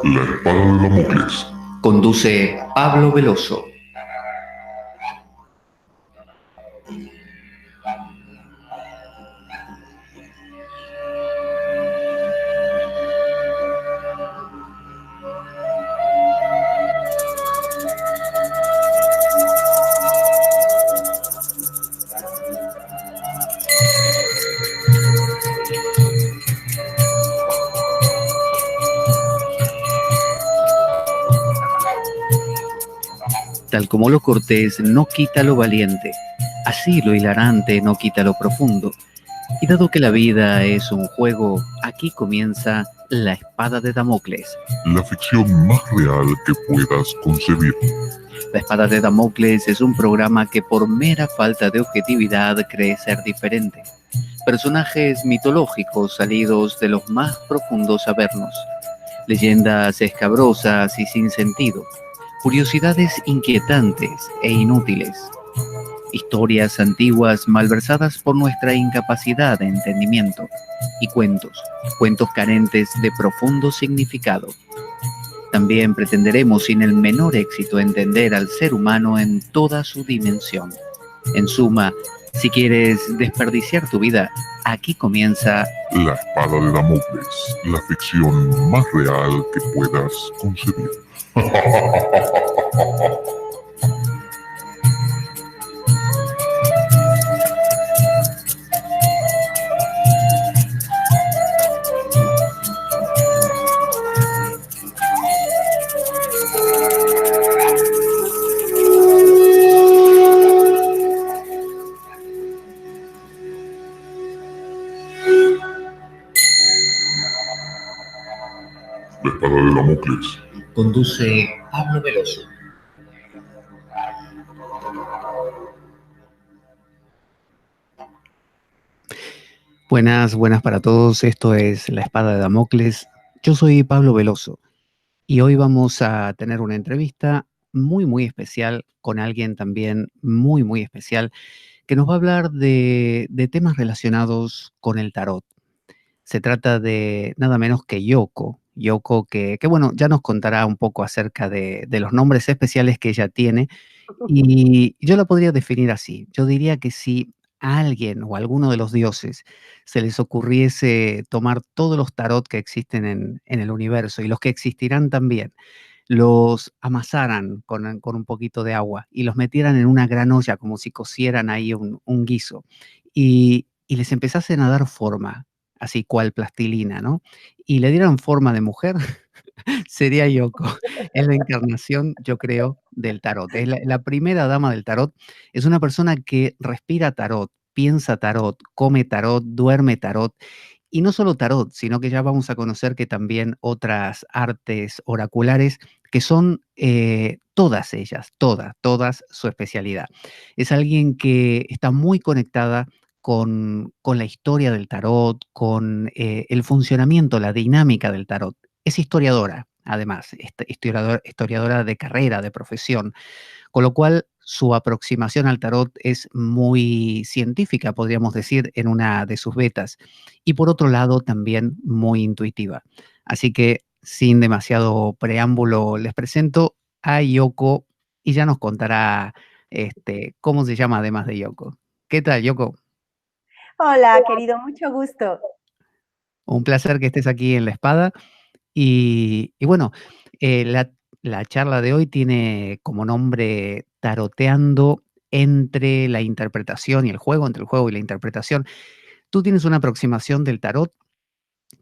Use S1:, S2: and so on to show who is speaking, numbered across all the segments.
S1: La espada de Damocles.
S2: Conduce Pablo Veloso. Tal como lo cortés no quita lo valiente, así lo hilarante no quita lo profundo. Y dado que la vida es un juego, aquí comienza La Espada de Damocles.
S1: La ficción más real que puedas concebir.
S2: La Espada de Damocles es un programa que por mera falta de objetividad cree ser diferente. Personajes mitológicos salidos de los más profundos avernos. Leyendas escabrosas y sin sentido. Curiosidades inquietantes e inútiles. Historias antiguas malversadas por nuestra incapacidad de entendimiento. Y cuentos carentes de profundo significado. También pretenderemos sin el menor éxito entender al ser humano en toda su dimensión. En suma, si quieres desperdiciar tu vida, aquí comienza
S1: La espada de Damocles, la ficción más real que puedas concebir. La espada de Damocles.
S2: Conduce Pablo Veloso. Buenas para todos. Esto es La Espada de Damocles. Yo soy Pablo Veloso y hoy vamos a tener una entrevista muy especial con alguien también muy especial que nos va a hablar de temas relacionados con el tarot. Se trata de nada menos que Yoko. Yoko que bueno, ya nos contará un poco acerca de los nombres especiales que ella tiene. Y yo la podría definir así. Yo diría que si a alguien o a alguno de los dioses se les ocurriese tomar todos los tarot que existen en el universo y los que existirán también, los amasaran con un poquito de agua y los metieran en una gran olla como si cocieran ahí un guiso y les empezasen a dar forma, así cual plastilina, ¿no? Y le dieran forma de mujer, sería Yoko. Es la encarnación, yo creo, del tarot. Es la primera dama del tarot. Es una persona que respira tarot, piensa tarot, come tarot, duerme tarot. Y no solo tarot, sino que ya vamos a conocer que también otras artes oraculares que son todas ellas, todas su especialidad. Es alguien que está muy conectada con la historia del tarot, con el funcionamiento, la dinámica del tarot. Es historiadora, además, historiadora de carrera, de profesión, con lo cual su aproximación al tarot es muy científica, podríamos decir, en una de sus vetas, y por otro lado también muy intuitiva. Así que, sin demasiado preámbulo, les presento a Yoko y ya nos contará cómo se llama además de Yoko. ¿Qué tal, Yoko?
S3: Hola, querido, mucho gusto.
S2: Un placer que estés aquí en La Espada. Y bueno, la charla de hoy tiene como nombre Taroteando entre la interpretación y el juego, entre el juego y la interpretación. Tú tienes una aproximación del tarot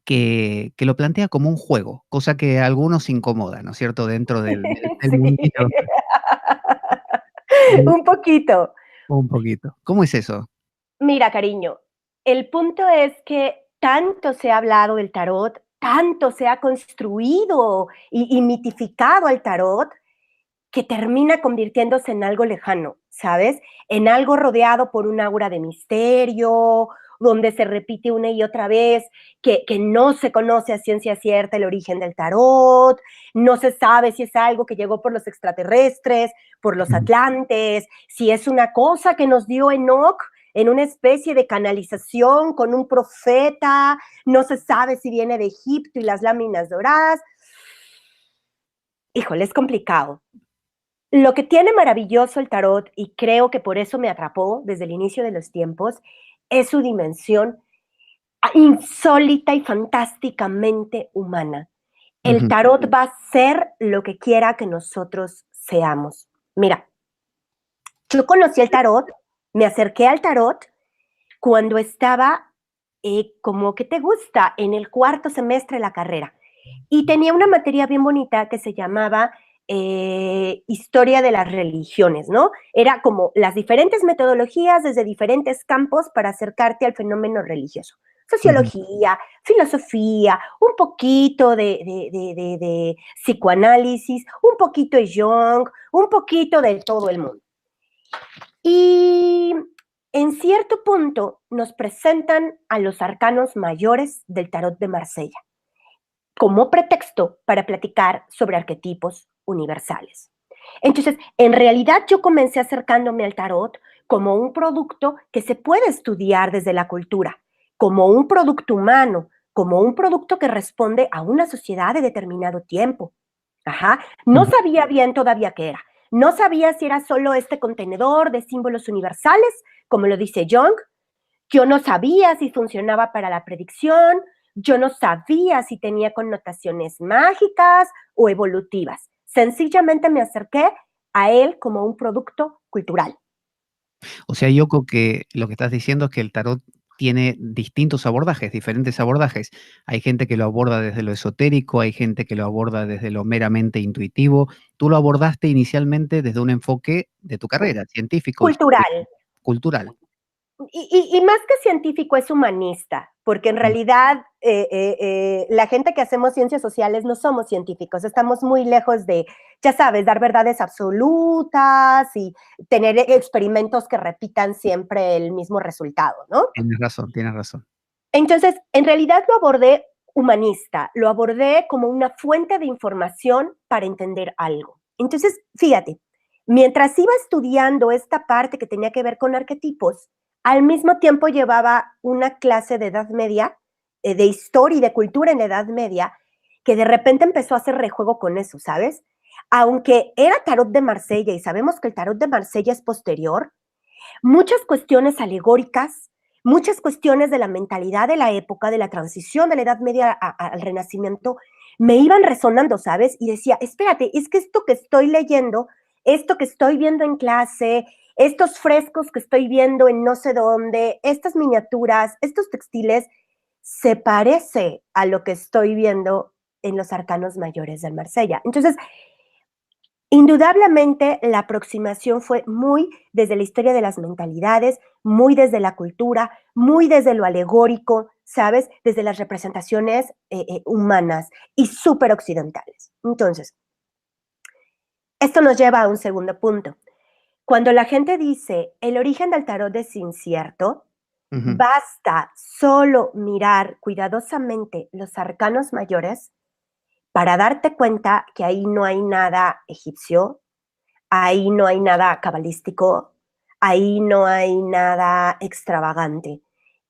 S2: que lo plantea como un juego, cosa que a algunos incomoda, ¿no es cierto? Dentro del
S3: Sí.
S2: mundillo.
S3: Un poquito.
S2: Un poquito. ¿Cómo es eso?
S3: Mira, cariño, el punto es que tanto se ha hablado del tarot, tanto se ha construido y mitificado al tarot, que termina convirtiéndose en algo lejano, ¿sabes? En algo rodeado por un aura de misterio, donde se repite una y otra vez que no se conoce a ciencia cierta el origen del tarot, no se sabe si es algo que llegó por los extraterrestres, por los atlantes, si es una cosa que nos dio Enoch en una especie de canalización con un profeta, no se sabe si viene de Egipto y las láminas doradas. híjole, es complicado. Lo que tiene maravilloso el tarot, y creo que por eso me atrapó desde el inicio de los tiempos, es su dimensión insólita y fantásticamente humana. El tarot va a ser lo que quiera que nosotros seamos. Mira, yo conocí el tarot, me acerqué al tarot cuando estaba, como que te gusta, en el cuarto semestre de la carrera. Y tenía una materia bien bonita que se llamaba Historia de las religiones, ¿no? Era como las diferentes metodologías desde diferentes campos para acercarte al fenómeno religioso. Sociología, filosofía, un poquito de psicoanálisis, un poquito de Jung, un poquito de todo el mundo. Y en cierto punto nos presentan a los arcanos mayores del tarot de Marsella como pretexto para platicar sobre arquetipos universales. Entonces, en realidad yo comencé acercándome al tarot como un producto que se puede estudiar desde la cultura, como un producto humano, como un producto que responde a una sociedad de determinado tiempo. Ajá. No sabía bien todavía qué era. No sabía si era solo este contenedor de símbolos universales, como lo dice Jung. Yo no sabía si funcionaba para la predicción. Yo no sabía si tenía connotaciones mágicas o evolutivas. Sencillamente me acerqué a él como un producto cultural.
S2: O sea, Yoko, que lo que estás diciendo es que el tarot tiene distintos abordajes, diferentes abordajes. Hay gente que lo aborda desde lo esotérico, hay gente que lo aborda desde lo meramente intuitivo. Tú lo abordaste inicialmente desde un enfoque de tu carrera, científico,
S3: Cultural.
S2: cultural.
S3: Y más que científico es humanista, porque en realidad la gente que hacemos ciencias sociales no somos científicos, estamos muy lejos de, ya sabes, dar verdades absolutas y tener experimentos que repitan siempre el mismo resultado, ¿no?
S2: Tienes razón, tienes razón.
S3: Entonces, en realidad lo abordé humanista, lo abordé como una fuente de información para entender algo. Entonces, fíjate, mientras iba estudiando esta parte que tenía que ver con arquetipos, al mismo tiempo llevaba una clase de Edad Media, de historia y de cultura en la Edad Media, que de repente empezó a hacer rejuego con eso, ¿sabes? Aunque era tarot de Marsella y sabemos que el tarot de Marsella es posterior, muchas cuestiones alegóricas, muchas cuestiones de la mentalidad de la época, de la transición de la Edad Media al Renacimiento, me iban resonando, ¿sabes? Y decía, espérate, es que esto que estoy leyendo, esto que estoy viendo en clase, estos frescos que estoy viendo en no sé dónde, estas miniaturas, estos textiles, se parece a lo que estoy viendo en los arcanos mayores de Marsella. Entonces, indudablemente la aproximación fue muy desde la historia de las mentalidades, muy desde la cultura, muy desde lo alegórico, ¿sabes? Desde las representaciones humanas y súper occidentales. Entonces, esto nos lleva a un segundo punto. Cuando la gente dice el origen del tarot es incierto, basta solo mirar cuidadosamente los arcanos mayores para darte cuenta que ahí no hay nada egipcio, ahí no hay nada cabalístico, ahí no hay nada extravagante.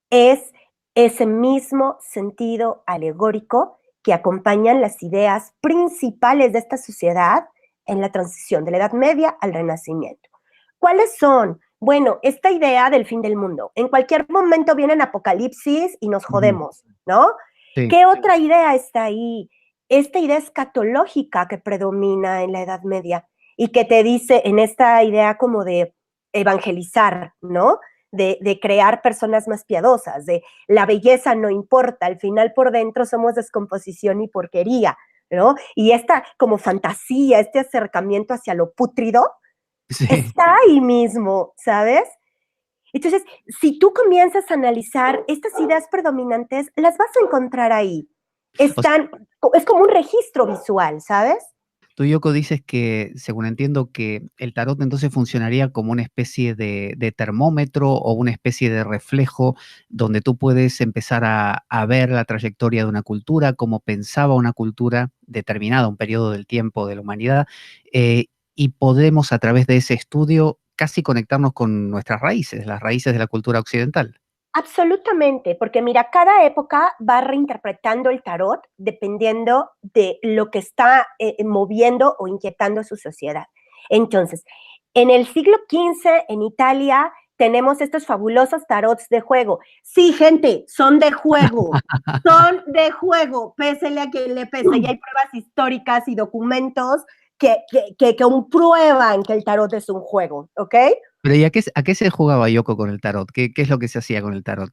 S3: Es ese mismo sentido alegórico que acompañan las ideas principales de esta sociedad en la transición de la Edad Media al Renacimiento. ¿Cuáles son? Bueno, esta idea del fin del mundo. En cualquier momento viene el apocalipsis y nos jodemos, ¿no?
S2: Sí.
S3: ¿Qué otra idea está ahí? Esta idea escatológica que predomina en la Edad Media y que te dice en esta idea como de evangelizar, ¿no? De crear personas más piadosas, de la belleza no importa, al final por dentro somos descomposición y porquería, ¿no? Y esta como fantasía, este acercamiento hacia lo pútrido,
S2: Sí.
S3: está ahí mismo, ¿sabes? Entonces, si tú comienzas a analizar estas ideas predominantes, las vas a encontrar ahí. Están, es como un registro visual, ¿sabes?
S2: Tú, Yoko, dices que, según entiendo, que el tarot entonces funcionaría como una especie de termómetro o una especie de reflejo donde tú puedes empezar a ver la trayectoria de una cultura, cómo pensaba una cultura determinada, un periodo del tiempo de la humanidad, y podemos a través de ese estudio casi conectarnos con nuestras raíces, las raíces de la cultura occidental.
S3: Absolutamente, porque mira, cada época va reinterpretando el tarot dependiendo de lo que está moviendo o inquietando su sociedad. Entonces, en el siglo XV, en Italia, tenemos estos fabulosos tarots de juego. Sí, gente, son de juego. Son de juego, pésele a quien le pese. Y hay pruebas históricas y documentos que comprueban que el tarot es un juego, ¿ok?
S2: Pero ¿y a qué se jugaba Yoko con el tarot? ¿Qué es lo que se hacía con el tarot?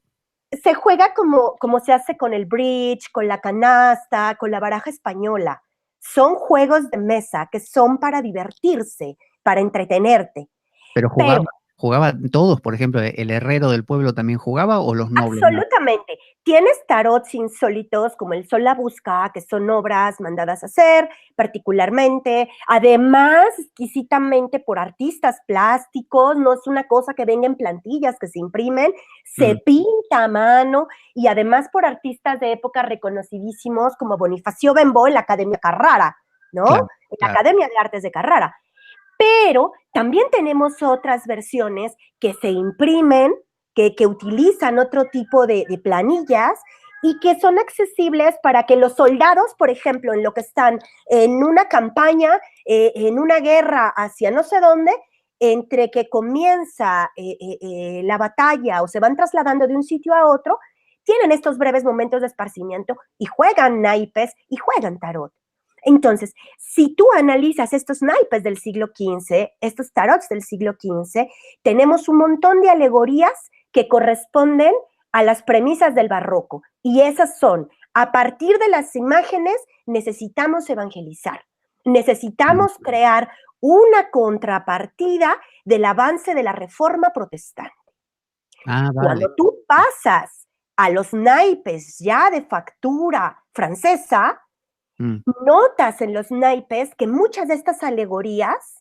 S3: Se juega como se hace con el bridge, con la canasta, con la baraja española. Son juegos de mesa que son para divertirse, para entretenerte.
S2: Pero
S3: Pero
S2: jugaban todos, por ejemplo, ¿el herrero del pueblo también jugaba o los nobles no?
S3: absolutamente. Tienes tarots insólitos como el Sol la Busca, que son obras mandadas a hacer particularmente, además exquisitamente por artistas plásticos, no es una cosa que venga en plantillas que se imprimen, se pinta a mano y además por artistas de época reconocidísimos como Bonifacio Bembo en la Academia Carrara, ¿no?
S2: Claro,
S3: En la
S2: claro.
S3: Academia de Artes de Carrara. Pero también tenemos otras versiones que se imprimen, que utilizan otro tipo de planillas y que son accesibles para que los soldados, por ejemplo, en lo que están en una campaña, en una guerra hacia no sé dónde, entre que comienza la batalla o se van trasladando de un sitio a otro, tienen estos breves momentos de esparcimiento y juegan naipes y juegan tarot. Entonces, si tú analizas estos naipes del siglo XV, estos tarots del siglo XV, tenemos un montón de alegorías que corresponden a las premisas del barroco. Y esas son, a partir de las imágenes necesitamos evangelizar, necesitamos crear una contrapartida del avance de la reforma protestante.
S2: Ah, vale.
S3: Cuando tú pasas a los naipes ya de factura francesa, notas en los naipes que muchas de estas alegorías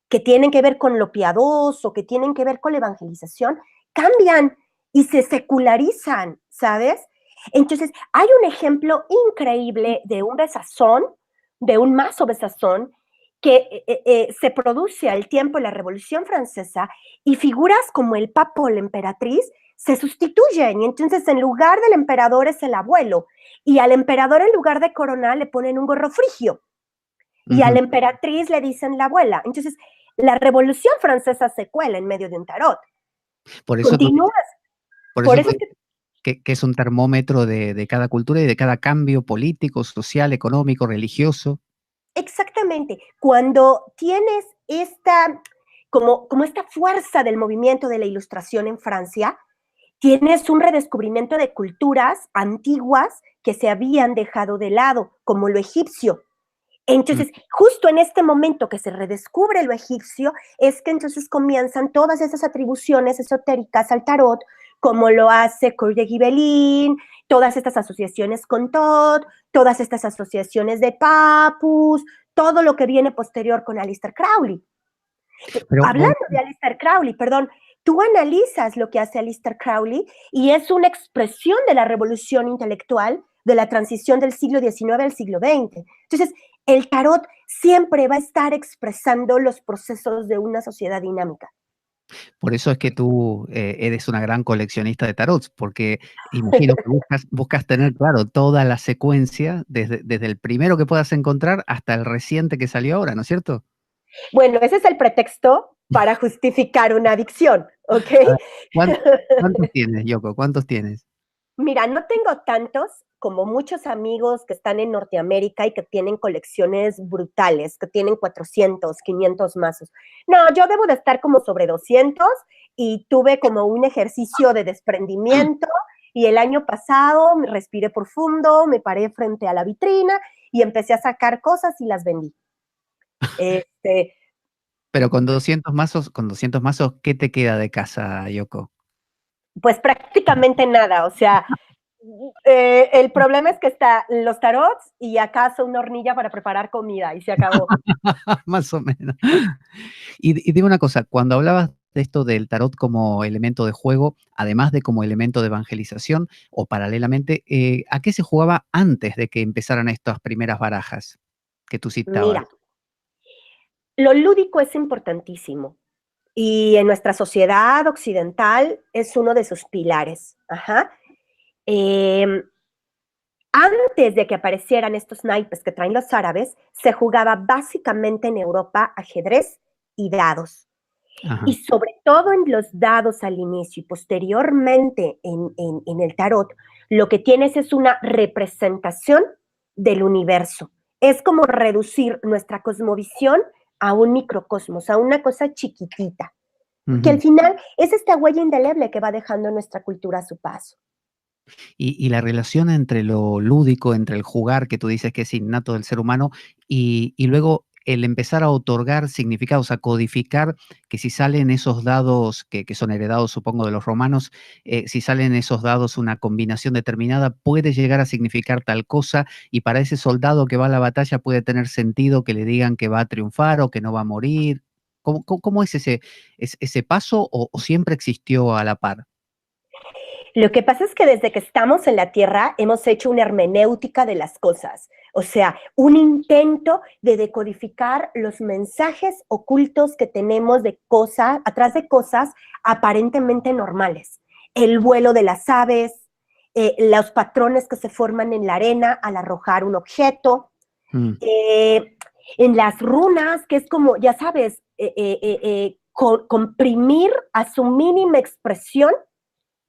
S3: que tienen que ver con lo piadoso, que tienen que ver con la evangelización, cambian y se secularizan, ¿sabes? Entonces, hay un ejemplo increíble de un besazón, de un mazo besazón, que se produce al tiempo de la Revolución Francesa y figuras como el papa o la emperatriz se sustituyen y entonces en lugar del emperador es el abuelo y al emperador en lugar de corona le ponen un gorro frigio y a la emperatriz le dicen la abuela. Entonces, la Revolución Francesa se cuela en medio de un tarot.
S2: Por eso
S3: Continúas.
S2: por eso que es un termómetro de cada cultura y de cada cambio político, social, económico, religioso.
S3: Exactamente. Cuando tienes esta, como esta fuerza del movimiento de la Ilustración en Francia, tienes un redescubrimiento de culturas antiguas que se habían dejado de lado, como lo egipcio. Entonces, justo en este momento que se redescubre lo egipcio, es que entonces comienzan todas esas atribuciones esotéricas al tarot, como lo hace Coeur de Gibelin, todas estas asociaciones con Thoth, todas estas asociaciones de Papus, todo lo que viene posterior con Aleister Crowley.
S2: Pero
S3: hablando de Aleister Crowley, perdón, tú analizas lo que hace Aleister Crowley y es una expresión de la revolución intelectual de la transición del siglo XIX al siglo XX. Entonces, el tarot siempre va a estar expresando los procesos de una sociedad dinámica.
S2: por eso es que tú eres una gran coleccionista de tarots, porque imagino que buscas tener, claro, toda la secuencia, desde el primero que puedas encontrar hasta el reciente que salió ahora, ¿no es cierto?
S3: Bueno, ese es el pretexto para justificar una adicción, ¿ok?
S2: ¿Cuántos tienes, Yoko? ¿Cuántos tienes?
S3: Mira, no tengo tantos como muchos amigos que están en Norteamérica y que tienen colecciones brutales, que tienen 400, 500 mazos. No, yo debo de estar como sobre 200 y tuve como un ejercicio de desprendimiento y el año pasado me respiré profundo, me paré frente a la vitrina y empecé a sacar cosas y las vendí.
S2: Pero con 200 mazos, ¿qué te queda de casa, Yoko?
S3: Pues prácticamente nada, o sea, el problema es que está los tarots y acaso una hornilla para preparar comida y se acabó.
S2: Más o menos. Y dime una cosa, cuando hablabas de esto del tarot como elemento de juego, además de como elemento de evangelización, o paralelamente, ¿a qué se jugaba antes de que empezaran estas primeras barajas que tú citabas?
S3: Mira, lo lúdico es importantísimo. y en nuestra sociedad occidental es uno de sus pilares. Ajá. Antes de que aparecieran estos naipes que traen los árabes, se jugaba básicamente en Europa ajedrez y dados.
S2: Ajá.
S3: Y sobre todo en los dados al inicio y posteriormente en el tarot, lo que tienes es una representación del universo. Es como reducir nuestra cosmovisión a un microcosmos, a una cosa chiquitita, que al final es esta huella indeleble que va dejando nuestra cultura a su paso.
S2: Y la relación entre lo lúdico, entre el jugar, que tú dices que es innato del ser humano, y luego el empezar a otorgar significados, a codificar que si salen esos dados que son heredados, supongo, de los romanos, si salen esos dados una combinación determinada, puede llegar a significar tal cosa, y para ese soldado que va a la batalla puede tener sentido que le digan que va a triunfar o que no va a morir. ¿Cómo es ese paso o siempre existió a la par?
S3: Lo que pasa es que desde que estamos en la Tierra hemos hecho una hermenéutica de las cosas, o sea, un intento de decodificar los mensajes ocultos que tenemos de cosas, atrás de cosas aparentemente normales. El vuelo de las aves, los patrones que se forman en la arena al arrojar un objeto, en las runas, que es como, ya sabes, comprimir a su mínima expresión,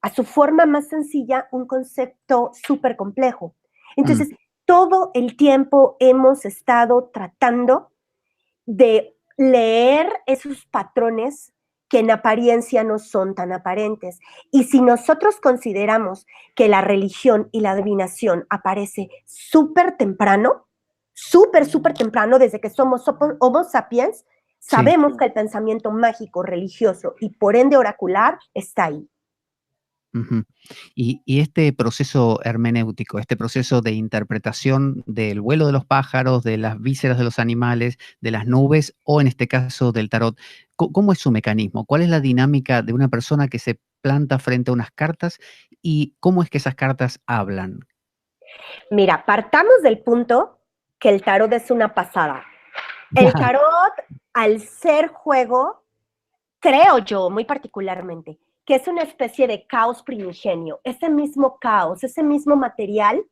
S3: a su forma más sencilla, un concepto súper complejo. Entonces, todo el tiempo hemos estado tratando de leer esos patrones que en apariencia no son tan aparentes. Y si nosotros consideramos que la religión y la adivinación aparece súper temprano, súper temprano, desde que somos Homo sapiens, sabemos que el pensamiento mágico, religioso y por ende oracular está ahí.
S2: Y este proceso hermenéutico, este proceso de interpretación del vuelo de los pájaros, de las vísceras de los animales, de las nubes, o en este caso del tarot, ¿cómo es su mecanismo? ¿Cuál es la dinámica de una persona que se planta frente a unas cartas y cómo es que esas cartas hablan?
S3: Mira, partamos del punto que el tarot es una pasada. El tarot, al ser juego, creo yo muy particularmente, que es una especie de caos primigenio, ese mismo caos, ese mismo material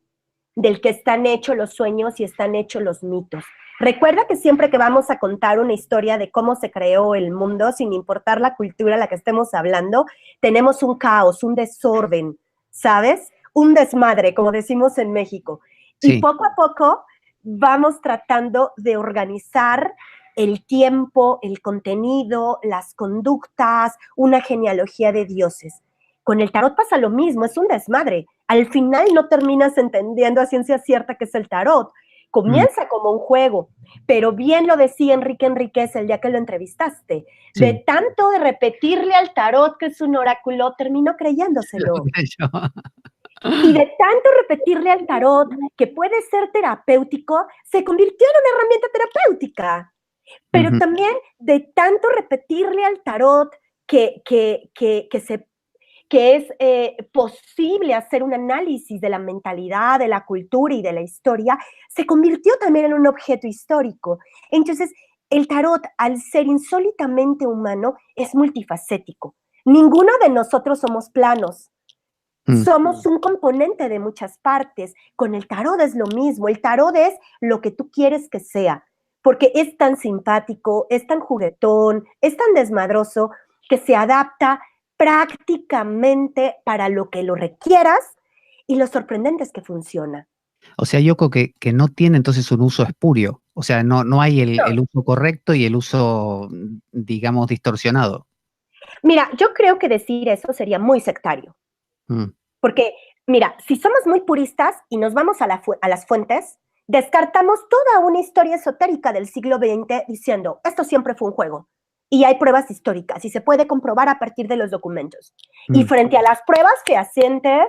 S3: del que están hechos los sueños y están hechos los mitos. Recuerda que siempre que vamos a contar una historia de cómo se creó el mundo, sin importar la cultura a la que estemos hablando, tenemos un caos, un desorden, ¿sabes? Un desmadre, como decimos en México.
S2: Sí.
S3: Y poco a poco vamos tratando de organizar el tiempo, el contenido, las conductas, una genealogía de dioses. Con el tarot pasa lo mismo, es un desmadre. Al final no terminas entendiendo a ciencia cierta qué es el tarot. Comienza como un juego, pero bien lo decía Enrique Enríquez el día que lo entrevistaste.
S2: Sí.
S3: De tanto de repetirle al tarot que es un oráculo, terminó creyéndoselo. Y de tanto repetirle al tarot que puede ser terapéutico, se convirtió en una herramienta terapéutica. Pero también de tanto repetirle al tarot que es posible hacer un análisis de la mentalidad, de la cultura y de la historia, se convirtió también en un objeto histórico. Entonces, el tarot, al ser insólitamente humano, es multifacético. Ninguno de nosotros somos planos. Somos un componente de muchas partes. Con el tarot es lo mismo. El tarot es lo que tú quieres que sea, porque es tan simpático, es tan juguetón, es tan desmadroso, que se adapta prácticamente para lo que lo requieras, y lo sorprendente es que funciona.
S2: O sea, Yoko, que no tiene entonces un uso espurio. O sea, no hay el uso correcto y el uso, digamos, distorsionado.
S3: Mira, yo creo que decir eso sería muy sectario. Porque, mira, si somos muy puristas y nos vamos a las fuentes, descartamos toda una historia esotérica del siglo XX diciendo, esto siempre fue un juego. Y hay pruebas históricas y se puede comprobar a partir de los documentos. Y frente a las pruebas fehacientes,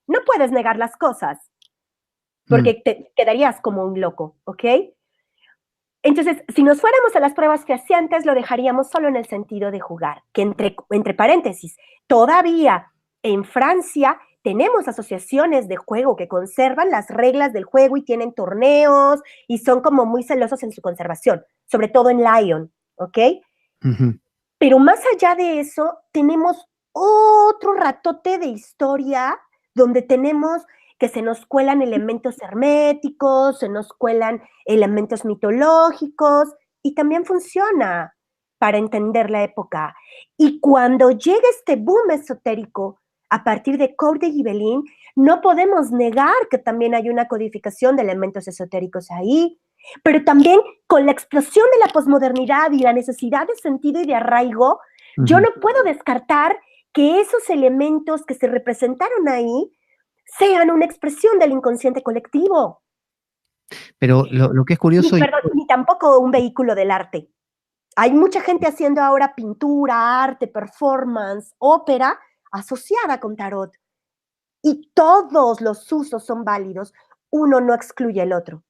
S3: no puedes negar las cosas, porque te quedarías como un loco, ¿ok? Entonces, si nos fuéramos a las pruebas fehacientes, lo dejaríamos solo en el sentido de jugar, que entre paréntesis, todavía en Francia tenemos asociaciones de juego que conservan las reglas del juego y tienen torneos y son como muy celosos en su conservación, sobre todo en Lyon, ¿ok? Pero más allá de eso, tenemos otro ratote de historia donde tenemos que se nos cuelan elementos herméticos, se nos cuelan elementos mitológicos, y también funciona para entender la época. Y cuando llega este boom esotérico a partir de Cour de Gibelin, no podemos negar que también hay una codificación de elementos esotéricos ahí, pero también con la explosión de la posmodernidad y la necesidad de sentido y de arraigo, yo no puedo descartar que esos elementos que se representaron ahí sean una expresión del inconsciente colectivo.
S2: Pero lo que es curioso...
S3: Ni tampoco un vehículo del arte. Hay mucha gente haciendo ahora pintura, arte, performance, ópera, asociada con tarot. Y todos los usos son válidos. Uno no excluye el otro.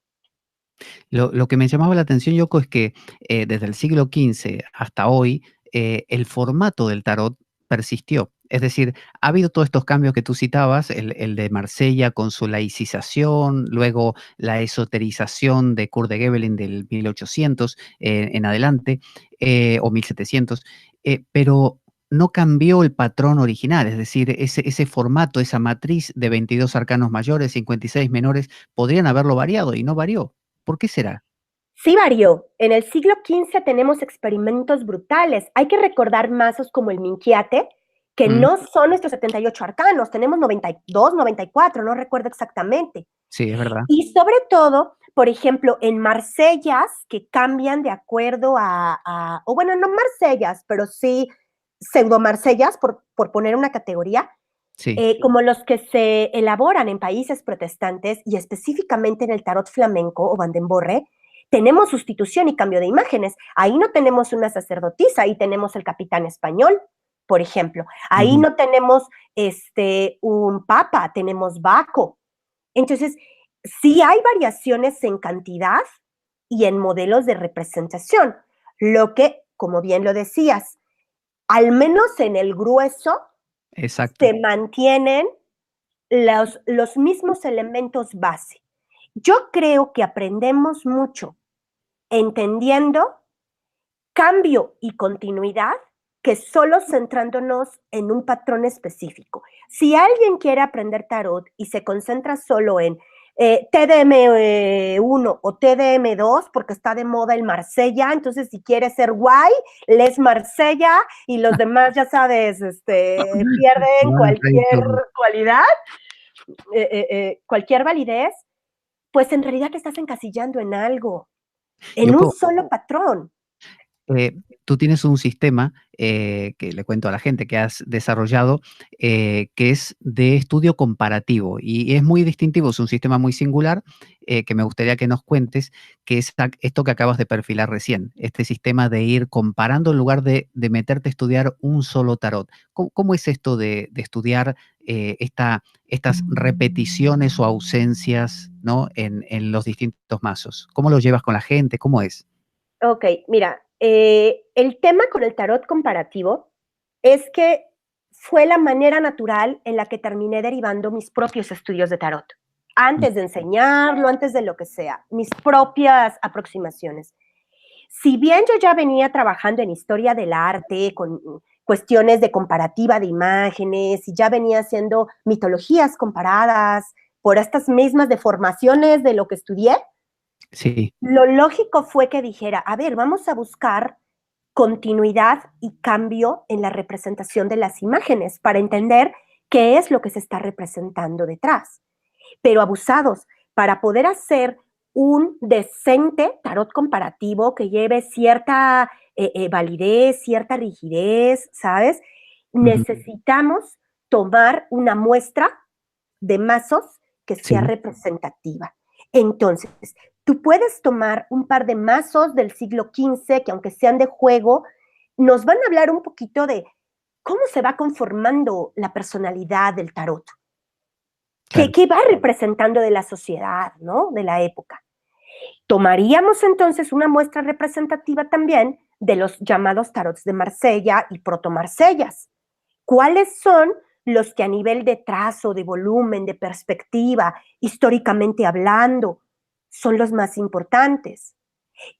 S2: Lo que me llamaba la atención, Yoko, es que desde el siglo XV hasta hoy, el formato del tarot persistió. Es decir, ha habido todos estos cambios que tú citabas, el de Marsella con su laicización, luego la esoterización de Kurt de Gebelin del 1800 en adelante, o 1700, pero no cambió el patrón original, es decir, ese formato, esa matriz de 22 arcanos mayores, 56 menores, podrían haberlo variado y no varió. ¿Por qué será?
S3: Sí varió. En el siglo XV tenemos experimentos brutales. Hay que recordar mazos como el Minquiate, que no son estos 78 arcanos, tenemos 92, 94, no recuerdo exactamente.
S2: Sí, es verdad.
S3: Y sobre todo, por ejemplo, en Marsellas, que cambian de acuerdo o bueno, no Marsellas, pero sí pseudo-Marsellas, por poner una categoría,
S2: Sí.
S3: como los que se elaboran en países protestantes y específicamente en el tarot flamenco o Bandemborre, tenemos sustitución y cambio de imágenes. Ahí no tenemos una sacerdotisa, ahí tenemos el capitán español, por ejemplo. Ahí no tenemos un papa, tenemos Baco. Entonces, sí hay variaciones en cantidad y en modelos de representación, lo que, como bien lo decías, al menos en el grueso,
S2: exacto,
S3: se mantienen los mismos elementos base. Yo creo que aprendemos mucho entendiendo cambio y continuidad que solo centrándonos en un patrón específico. Si alguien quiere aprender tarot y se concentra solo en TDM1 o TDM2 porque está de moda el Marsella, entonces si quieres ser guay, lees Marsella y los demás, ya sabes, pierden cualquier cualidad, cualquier validez, pues en realidad te estás encasillando en algo, en un solo patrón.
S2: Tú tienes un sistema que le cuento a la gente que has desarrollado, que es de estudio comparativo y es muy distintivo, es un sistema muy singular que me gustaría que nos cuentes, que es esto que acabas de perfilar recién, este sistema de ir comparando en lugar de meterte a estudiar un solo tarot. ¿Cómo es esto de estudiar estas repeticiones o ausencias, ¿no? en los distintos mazos? ¿Cómo lo llevas con la gente? ¿Cómo es?
S3: Ok, mira, el tema con el tarot comparativo es que fue la manera natural en la que terminé derivando mis propios estudios de tarot. Antes de enseñarlo, antes de lo que sea, mis propias aproximaciones. Si bien yo ya venía trabajando en historia del arte, con cuestiones de comparativa de imágenes, y ya venía haciendo mitologías comparadas por estas mismas deformaciones de lo que estudié,
S2: sí.
S3: Lo lógico fue que dijera, a ver, vamos a buscar continuidad y cambio en la representación de las imágenes para entender qué es lo que se está representando detrás. Pero abusados, para poder hacer un decente tarot comparativo que lleve cierta validez, cierta rigidez, ¿sabes? Necesitamos tomar una muestra de mazos que sea representativa. Entonces, tú puedes tomar un par de mazos del siglo XV que aunque sean de juego, nos van a hablar un poquito de cómo se va conformando la personalidad del tarot. Claro. ¿Qué va representando de la sociedad, ¿no? De la época. Tomaríamos entonces una muestra representativa también de los llamados tarots de Marsella y proto-Marsellas. ¿Cuáles son los que a nivel de trazo, de volumen, de perspectiva, históricamente hablando, son los más importantes?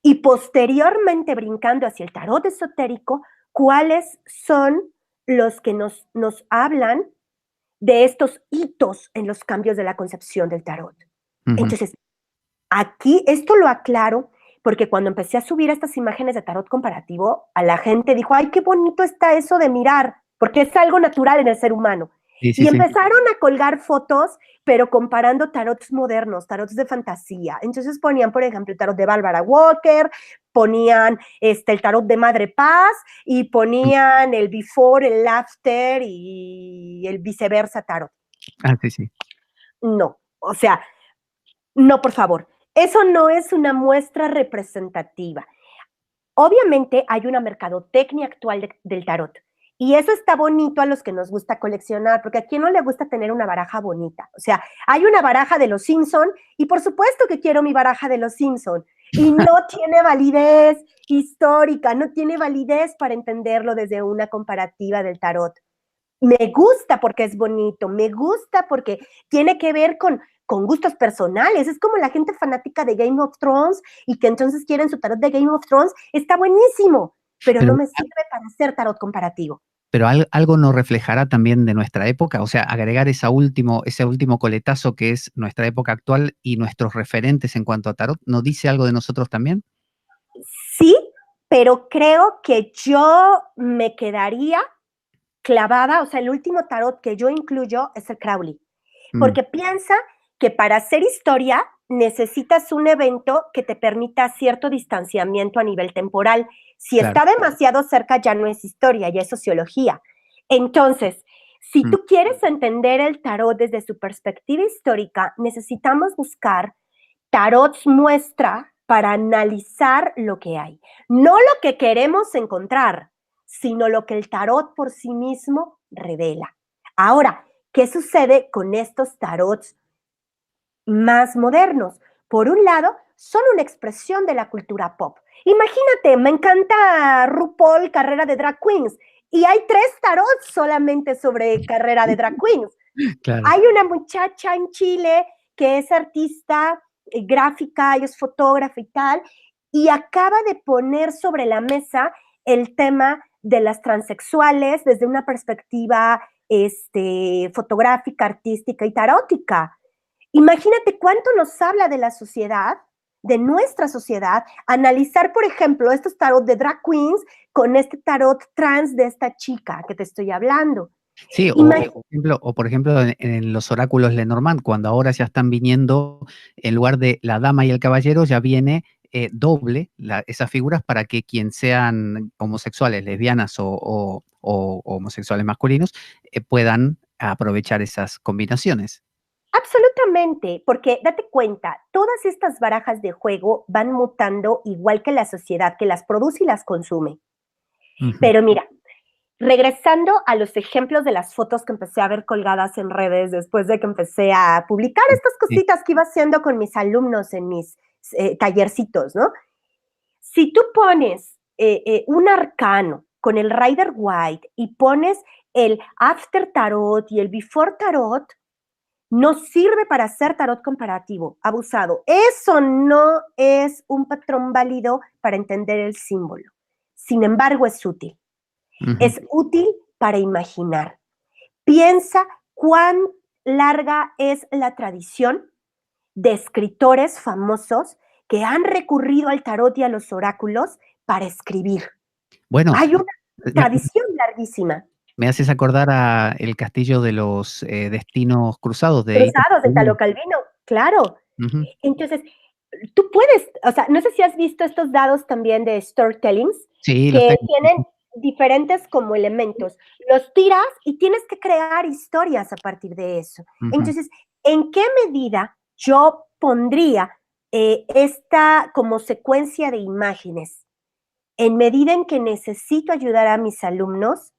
S3: Y posteriormente, brincando hacia el tarot esotérico, cuáles son los que nos hablan de estos hitos en los cambios de la concepción del tarot. Entonces, aquí esto lo aclaro porque cuando empecé a subir estas imágenes de tarot comparativo, a la gente dijo, ay, qué bonito está eso de mirar, porque es algo natural en el ser humano. Y empezaron a colgar fotos, pero comparando tarots modernos, tarots de fantasía. Entonces ponían, por ejemplo, el tarot de Barbara Walker, ponían el tarot de Madre Paz y ponían el before, el after y el viceversa tarot.
S2: Ah, sí.
S3: No, o sea, no, por favor. Eso no es una muestra representativa. Obviamente hay una mercadotecnia actual del tarot. Y eso está bonito a los que nos gusta coleccionar, porque a quién no le gusta tener una baraja bonita. O sea, hay una baraja de los Simpson y por supuesto que quiero mi baraja de los Simpson. Y no tiene validez histórica, no tiene validez para entenderlo desde una comparativa del tarot. Me gusta porque es bonito, me gusta porque tiene que ver con gustos personales. Es como la gente fanática de Game of Thrones y que entonces quieren su tarot de Game of Thrones. Está buenísimo, pero no me sirve para hacer tarot comparativo.
S2: Pero algo nos reflejará también de nuestra época, o sea, agregar ese último coletazo que es nuestra época actual y nuestros referentes en cuanto a tarot, ¿nos dice algo de nosotros también?
S3: Sí, pero creo que yo me quedaría clavada, o sea, el último tarot que yo incluyo es el Crowley, porque piensa que para hacer historia necesitas un evento que te permita cierto distanciamiento a nivel temporal. Si está demasiado cerca ya no es historia, ya es sociología. Entonces, si tú quieres entender el tarot desde su perspectiva histórica, necesitamos buscar tarots muestra para analizar lo que hay. No lo que queremos encontrar, sino lo que el tarot por sí mismo revela. Ahora, ¿qué sucede con estos tarots más modernos? Por un lado, son una expresión de la cultura pop. Imagínate, me encanta RuPaul, carrera de drag queens, y hay 3 tarots solamente sobre carrera de drag queens. Claro. Hay una muchacha en Chile que es artista gráfica, ella es fotógrafa y tal, y acaba de poner sobre la mesa el tema de las transexuales desde una perspectiva fotográfica, artística y tarótica. Imagínate cuánto nos habla de la sociedad, de nuestra sociedad, analizar, por ejemplo, estos tarot de drag queens con este tarot trans de esta chica que te estoy hablando.
S2: Sí, o por ejemplo en los oráculos Lenormand, cuando ahora ya están viniendo, en lugar de la dama y el caballero, ya viene doble esas figuras para que quien sean homosexuales, lesbianas o homosexuales masculinos puedan aprovechar esas combinaciones.
S3: Absolutamente, porque date cuenta, todas estas barajas de juego van mutando igual que la sociedad que las produce y las consume. Pero mira, regresando a los ejemplos de las fotos que empecé a ver colgadas en redes después de que empecé a publicar estas cositas que iba haciendo con mis alumnos en mis tallercitos, ¿no? Si tú pones un arcano con el Rider White y pones el After Tarot y el Before Tarot, no sirve para hacer tarot comparativo, abusado. Eso no es un patrón válido para entender el símbolo. Sin embargo, es útil. Es útil para imaginar. Piensa cuán larga es la tradición de escritores famosos que han recurrido al tarot y a los oráculos para escribir. Bueno, hay una tradición larguísima.
S2: Me haces acordar a el castillo de los destinos cruzados de
S3: Italo Calvino, claro. Entonces, tú puedes, o sea, no sé si has visto estos dados también de storytellings,
S2: sí,
S3: que tienen diferentes como elementos. Los tiras y tienes que crear historias a partir de eso. Entonces, ¿en qué medida yo pondría esta como secuencia de imágenes? En medida en que necesito ayudar a mis alumnos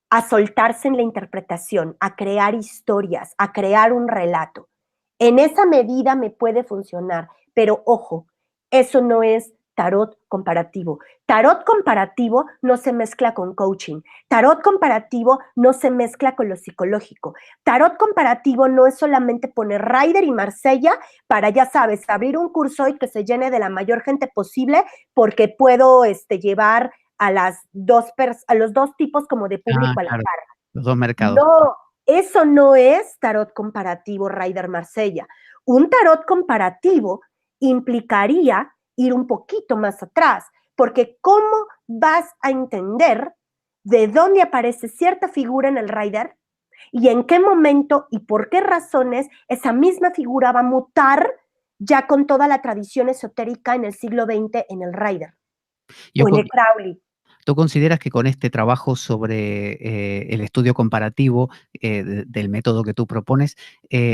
S3: a soltarse en la interpretación, a crear historias, a crear un relato. En esa medida me puede funcionar, pero ojo, eso no es tarot comparativo. Tarot comparativo no se mezcla con coaching. Tarot comparativo no se mezcla con lo psicológico. Tarot comparativo no es solamente poner Rider y Marsella para, ya sabes, abrir un curso y que se llene de la mayor gente posible porque puedo llevar a los dos tipos como de público a la
S2: Claro,
S3: par.
S2: los dos mercados.
S3: No, eso no es tarot comparativo, Rider Marsella. Un tarot comparativo implicaría ir un poquito más atrás, porque ¿cómo vas a entender de dónde aparece cierta figura en el Rider y en qué momento y por qué razones esa misma figura va a mutar ya con toda la tradición esotérica en el siglo XX en el Rider o en el Crowley?
S2: ¿Tú consideras que con este trabajo sobre el estudio comparativo del método que tú propones,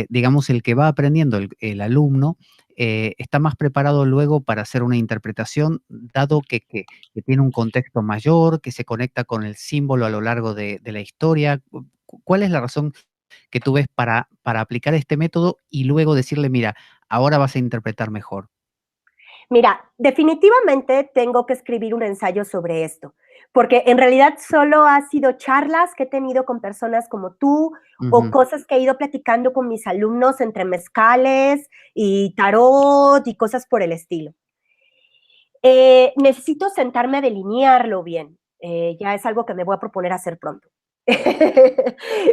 S2: digamos, el que va aprendiendo, el alumno, está más preparado luego para hacer una interpretación, dado que tiene un contexto mayor, que se conecta con el símbolo a lo largo de la historia? ¿Cuál es la razón que tú ves para aplicar este método y luego decirle, mira, ahora vas a interpretar mejor?
S3: Mira, definitivamente tengo que escribir un ensayo sobre esto, porque en realidad solo ha sido charlas que he tenido con personas como tú o cosas que he ido platicando con mis alumnos entre mezcales y tarot y cosas por el estilo. Necesito sentarme a delinearlo bien. Ya es algo que me voy a proponer hacer pronto.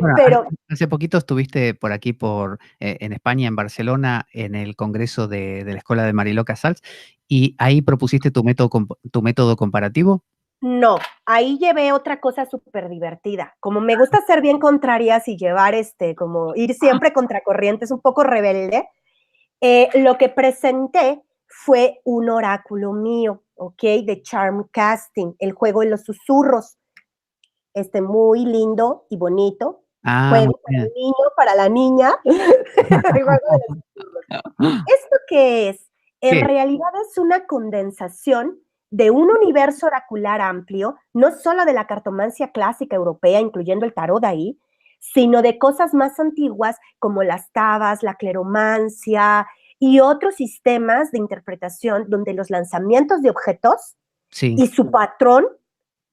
S2: Bueno,
S3: Pero
S2: hace poquito estuviste por aquí, en España, en Barcelona, en el congreso de la Escuela de Mariló Casals, y ahí propusiste tu método comparativo.
S3: no, ahí llevé otra cosa súper divertida. Como me gusta ser bien contrarias y llevar como ir siempre contracorrientes, un poco rebelde, lo que presenté fue un oráculo mío, ¿ok? De Charm Casting, el juego de los susurros. Muy lindo y bonito.
S2: Ah, muy
S3: Juego para
S2: bien.
S3: el niño, para la niña. El juego de los susurros. ¿Esto qué es? En
S2: ¿Qué?
S3: realidad es una condensación de un universo oracular amplio, no solo de la cartomancia clásica europea, incluyendo el tarot ahí, sino de cosas más antiguas como las tabas, la cleromancia y otros sistemas de interpretación donde los lanzamientos de objetos
S2: Sí.
S3: y su patrón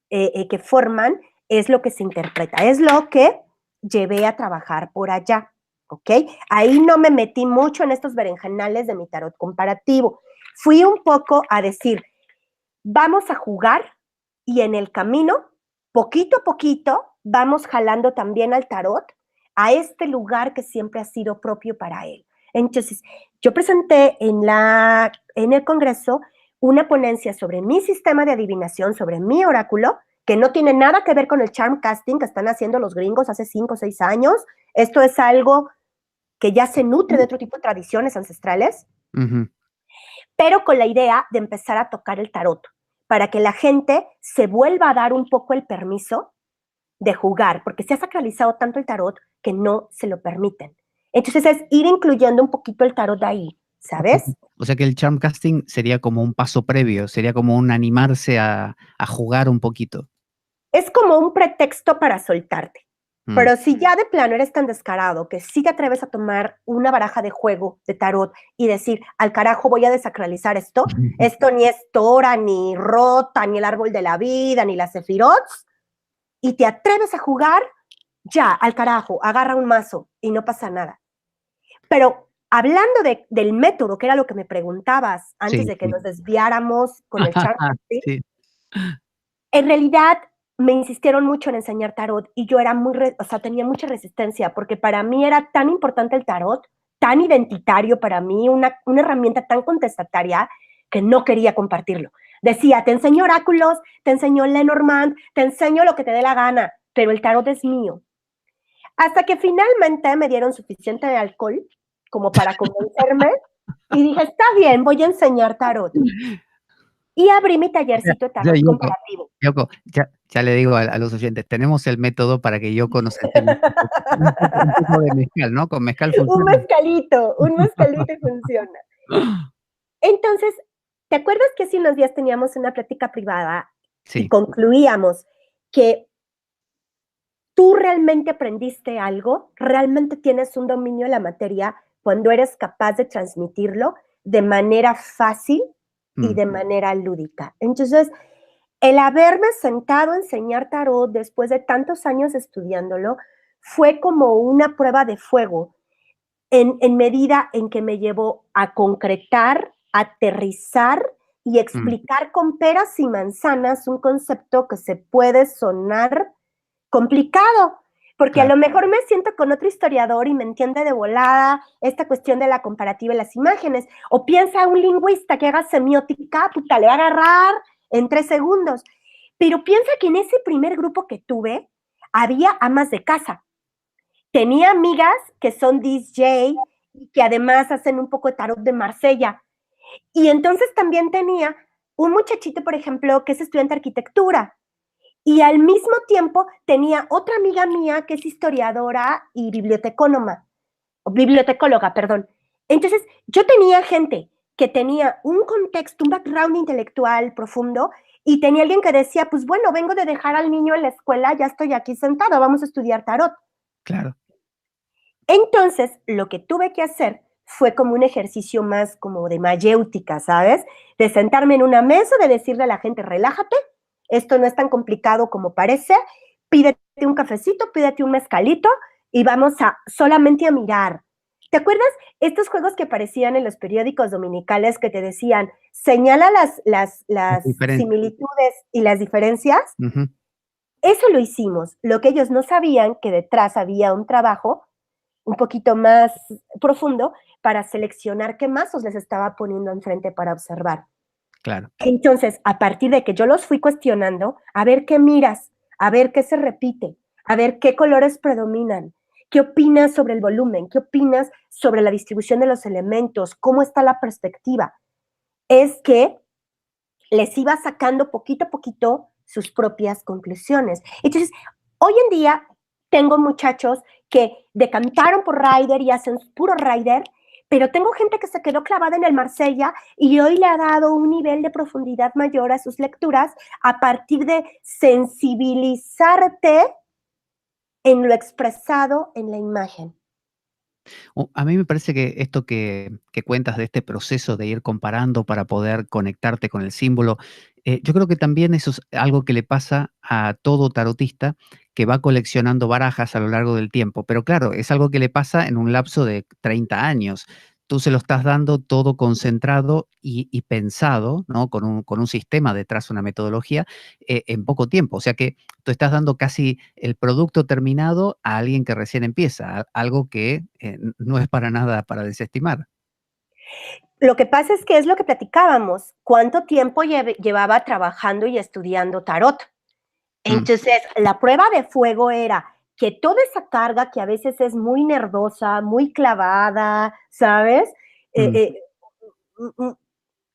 S3: que forman es lo que se interpreta, es lo que llevé a trabajar por allá. ¿Ok? Ahí no me metí mucho en estos berenjenales de mi tarot comparativo. Fui un poco a decir, vamos a jugar y en el camino, poquito a poquito, vamos jalando también al tarot a este lugar que siempre ha sido propio para él. Entonces, yo presenté en el Congreso una ponencia sobre mi sistema de adivinación, sobre mi oráculo, que no tiene nada que ver con el charm casting que están haciendo los gringos hace 5 o 6 años. Esto es algo que ya se nutre de otro tipo de tradiciones ancestrales, pero con la idea de empezar a tocar el tarot, para que la gente se vuelva a dar un poco el permiso de jugar, porque se ha sacralizado tanto el tarot que no se lo permiten. Entonces es ir incluyendo un poquito el tarot ahí, ¿sabes?
S2: O sea que el charm casting sería como un paso previo, sería como un animarse a jugar un poquito.
S3: Es como un pretexto para soltarte. Pero si ya de plano eres tan descarado que sí te atreves a tomar una baraja de juego de tarot y decir, al carajo voy a desacralizar esto, esto ni es Tora, ni Rota, ni el árbol de la vida, ni las Sefirots, y te atreves a jugar, ya, al carajo, agarra un mazo y no pasa nada. Pero hablando del método, que era lo que me preguntabas antes de que nos desviáramos con el charm,
S2: Sí.
S3: en realidad me insistieron mucho en enseñar tarot y yo era tenía mucha resistencia porque para mí era tan importante el tarot, tan identitario para mí, una herramienta tan contestataria que no quería compartirlo. Decía, te enseño oráculos, te enseño Lenormand, te enseño lo que te dé la gana, pero el tarot es mío. Hasta que finalmente me dieron suficiente de alcohol como para convencerme y dije, está bien, voy a enseñar tarot. Y abrí mi tallercito de tarot comparativo.
S2: Yoko, ya le digo a los oyentes, tenemos el método para que Yoko nos enseñe un poco de mezcal, ¿no? Con mezcal funciona.
S3: Un mezcalito y funciona. Entonces, ¿te acuerdas que hace unos días teníamos una plática privada y concluíamos que tú realmente aprendiste algo, realmente tienes un dominio de la materia cuando eres capaz de transmitirlo de manera fácil y de manera lúdica? Entonces, el haberme sentado a enseñar tarot después de tantos años estudiándolo fue como una prueba de fuego en medida en que me llevó a concretar, a aterrizar y explicar con peras y manzanas un concepto que se puede sonar complicado, porque a lo mejor me siento con otro historiador y me entiende de volada esta cuestión de la comparativa de las imágenes, o piensa un lingüista que haga semiótica, puta, le va a agarrar en 3 segundos, pero piensa que en ese primer grupo que tuve había amas de casa, tenía amigas que son DJ y que además hacen un poco de tarot de Marsella, y entonces también tenía un muchachito, por ejemplo, que es estudiante de arquitectura, y al mismo tiempo tenía otra amiga mía que es historiadora y bibliotecóloga, perdón. Entonces, yo tenía gente que tenía un contexto, un background intelectual profundo, y tenía alguien que decía, pues bueno, vengo de dejar al niño en la escuela, ya estoy aquí sentado, vamos a estudiar tarot.
S2: Claro.
S3: Entonces, lo que tuve que hacer fue como un ejercicio más como de mayéutica, ¿sabes? De sentarme en una mesa, de decirle a la gente, relájate, esto no es tan complicado como parece, pídete un cafecito, pídete un mezcalito y vamos a solamente a mirar. ¿Te acuerdas estos juegos que aparecían en los periódicos dominicales que te decían, señala las similitudes y las diferencias?
S2: Uh-huh.
S3: Eso lo hicimos. Lo que ellos no sabían, que detrás había un trabajo un poquito más profundo para seleccionar qué mazos les estaba poniendo enfrente para observar.
S2: Claro.
S3: Entonces, a partir de que yo los fui cuestionando, a ver qué miras, a ver qué se repite, a ver qué colores predominan, qué opinas sobre el volumen, qué opinas sobre la distribución de los elementos, cómo está la perspectiva, es que les iba sacando poquito a poquito sus propias conclusiones. Entonces, hoy en día tengo muchachos que decantaron por Rider y hacen puro Rider, pero tengo gente que se quedó clavada en el Marsella y hoy le ha dado un nivel de profundidad mayor a sus lecturas a partir de sensibilizarte en lo expresado en la imagen.
S2: A mí me parece que esto que cuentas de este proceso de ir comparando para poder conectarte con el símbolo, yo creo que también eso es algo que le pasa a todo tarotista que va coleccionando barajas a lo largo del tiempo. Pero claro, es algo que le pasa en un lapso de 30 años. Tú se lo estás dando todo concentrado y pensado, ¿no? Con un sistema detrás, una metodología, en poco tiempo. O sea que tú estás dando casi el producto terminado a alguien que recién empieza, algo que no es para nada para desestimar.
S3: Lo que pasa es que es lo que platicábamos, cuánto tiempo llevaba trabajando y estudiando tarot. Entonces, la prueba de fuego era que toda esa carga que a veces es muy nerdosa, muy clavada, ¿sabes?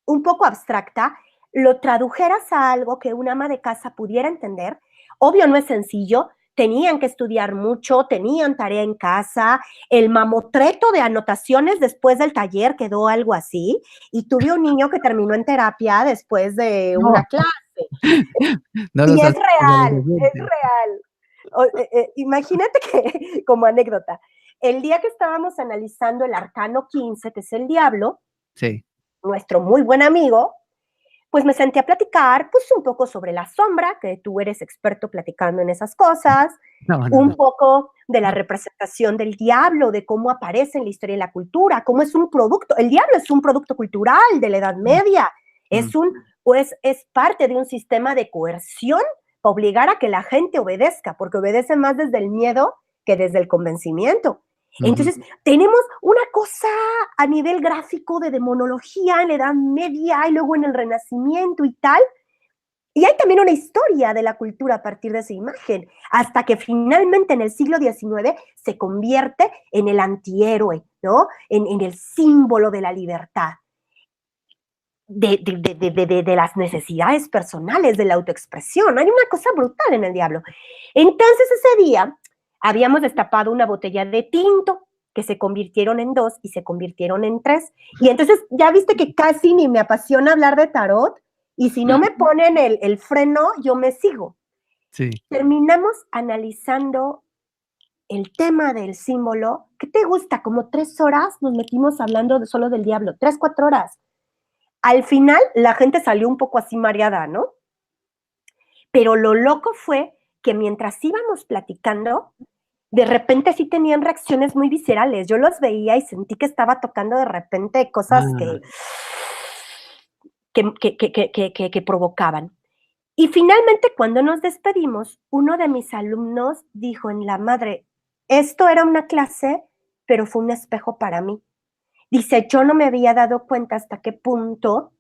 S3: Un poco abstracta, lo tradujeras a algo que un ama de casa pudiera entender. Obvio, no es sencillo, tenían que estudiar mucho, tenían tarea en casa, el mamotreto de anotaciones después del taller quedó algo así, y tuve un niño que terminó en terapia después de una clase.
S2: No
S3: y es real, es real. Imagínate que, como anécdota, el día que estábamos analizando el arcano 15, que es el diablo,
S2: sí,
S3: nuestro muy buen amigo, pues me senté a platicar, pues un poco sobre la sombra, que tú eres experto platicando en esas cosas, un poco de la representación del diablo, de cómo aparece en la historia y la cultura, cómo es un producto, el diablo es un producto cultural de la Edad Media, es parte de un sistema de coerción para obligar a que la gente obedezca, porque obedece más desde el miedo que desde el convencimiento. Entonces, tenemos una cosa a nivel gráfico de demonología en la Edad Media y luego en el Renacimiento y tal. Y hay también una historia de la cultura a partir de esa imagen, hasta que finalmente en el siglo XIX se convierte en el antihéroe, ¿no? En el símbolo de la libertad, de las necesidades personales, de la autoexpresión. Hay una cosa brutal en el diablo. Entonces ese día habíamos destapado una botella de tinto que se convirtieron en 2 y se convirtieron en 3. Y entonces ya viste que casi ni me apasiona hablar de tarot y si no me ponen el freno, yo me sigo.
S2: Sí.
S3: Terminamos analizando el tema del símbolo. ¿Qué te gusta? Como 3 horas nos metimos hablando solo del diablo, 3, 4 horas. Al final la gente salió un poco así mareada, ¿no? Pero lo loco fue que mientras íbamos platicando, de repente sí tenían reacciones muy viscerales. Yo los veía y sentí que estaba tocando de repente cosas que provocaban. Y finalmente, cuando nos despedimos, uno de mis alumnos dijo en la madre, esto era una clase, pero fue un espejo para mí. Dice, yo no me había dado cuenta hasta qué punto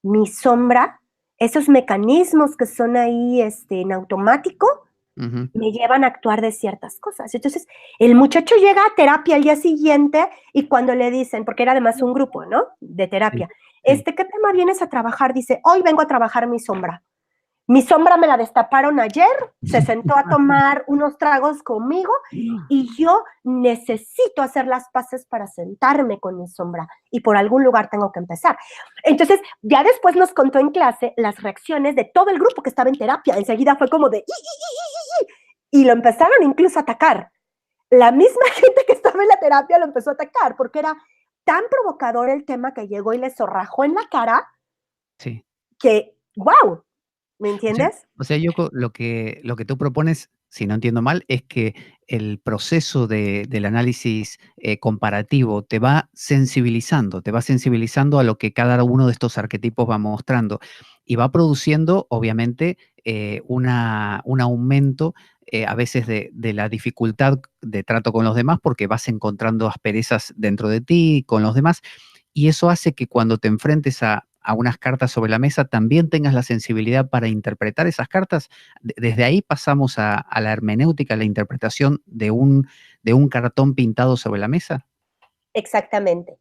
S3: mi sombra, esos mecanismos que son ahí en automático, me llevan a actuar de ciertas cosas. Entonces, el muchacho llega a terapia al día siguiente y cuando le dicen, porque era además un grupo, ¿no? De terapia, ¿qué tema vienes a trabajar? Dice, hoy vengo a trabajar mi sombra. Mi sombra me la destaparon ayer, se sentó a tomar unos tragos conmigo y yo necesito hacer las paces para sentarme con mi sombra y por algún lugar tengo que empezar. Entonces, ya después nos contó en clase las reacciones de todo el grupo que estaba en terapia. Enseguida fue como de y lo empezaron incluso a atacar. La misma gente que estaba en la terapia lo empezó a atacar porque era tan provocador el tema que llegó y le zorrajó en la cara que, wow. ¿Me entiendes?
S2: O sea, Yoko, lo que tú propones, si no entiendo mal, es que el proceso del análisis comparativo te va sensibilizando a lo que cada uno de estos arquetipos va mostrando y va produciendo, obviamente, un aumento a veces de la dificultad de trato con los demás porque vas encontrando asperezas dentro de ti, con los demás, y eso hace que cuando te enfrentes a unas cartas sobre la mesa, también tengas la sensibilidad para interpretar esas cartas. Desde ahí pasamos a la hermenéutica, a la interpretación de un cartón pintado sobre la mesa.
S3: Exactamente.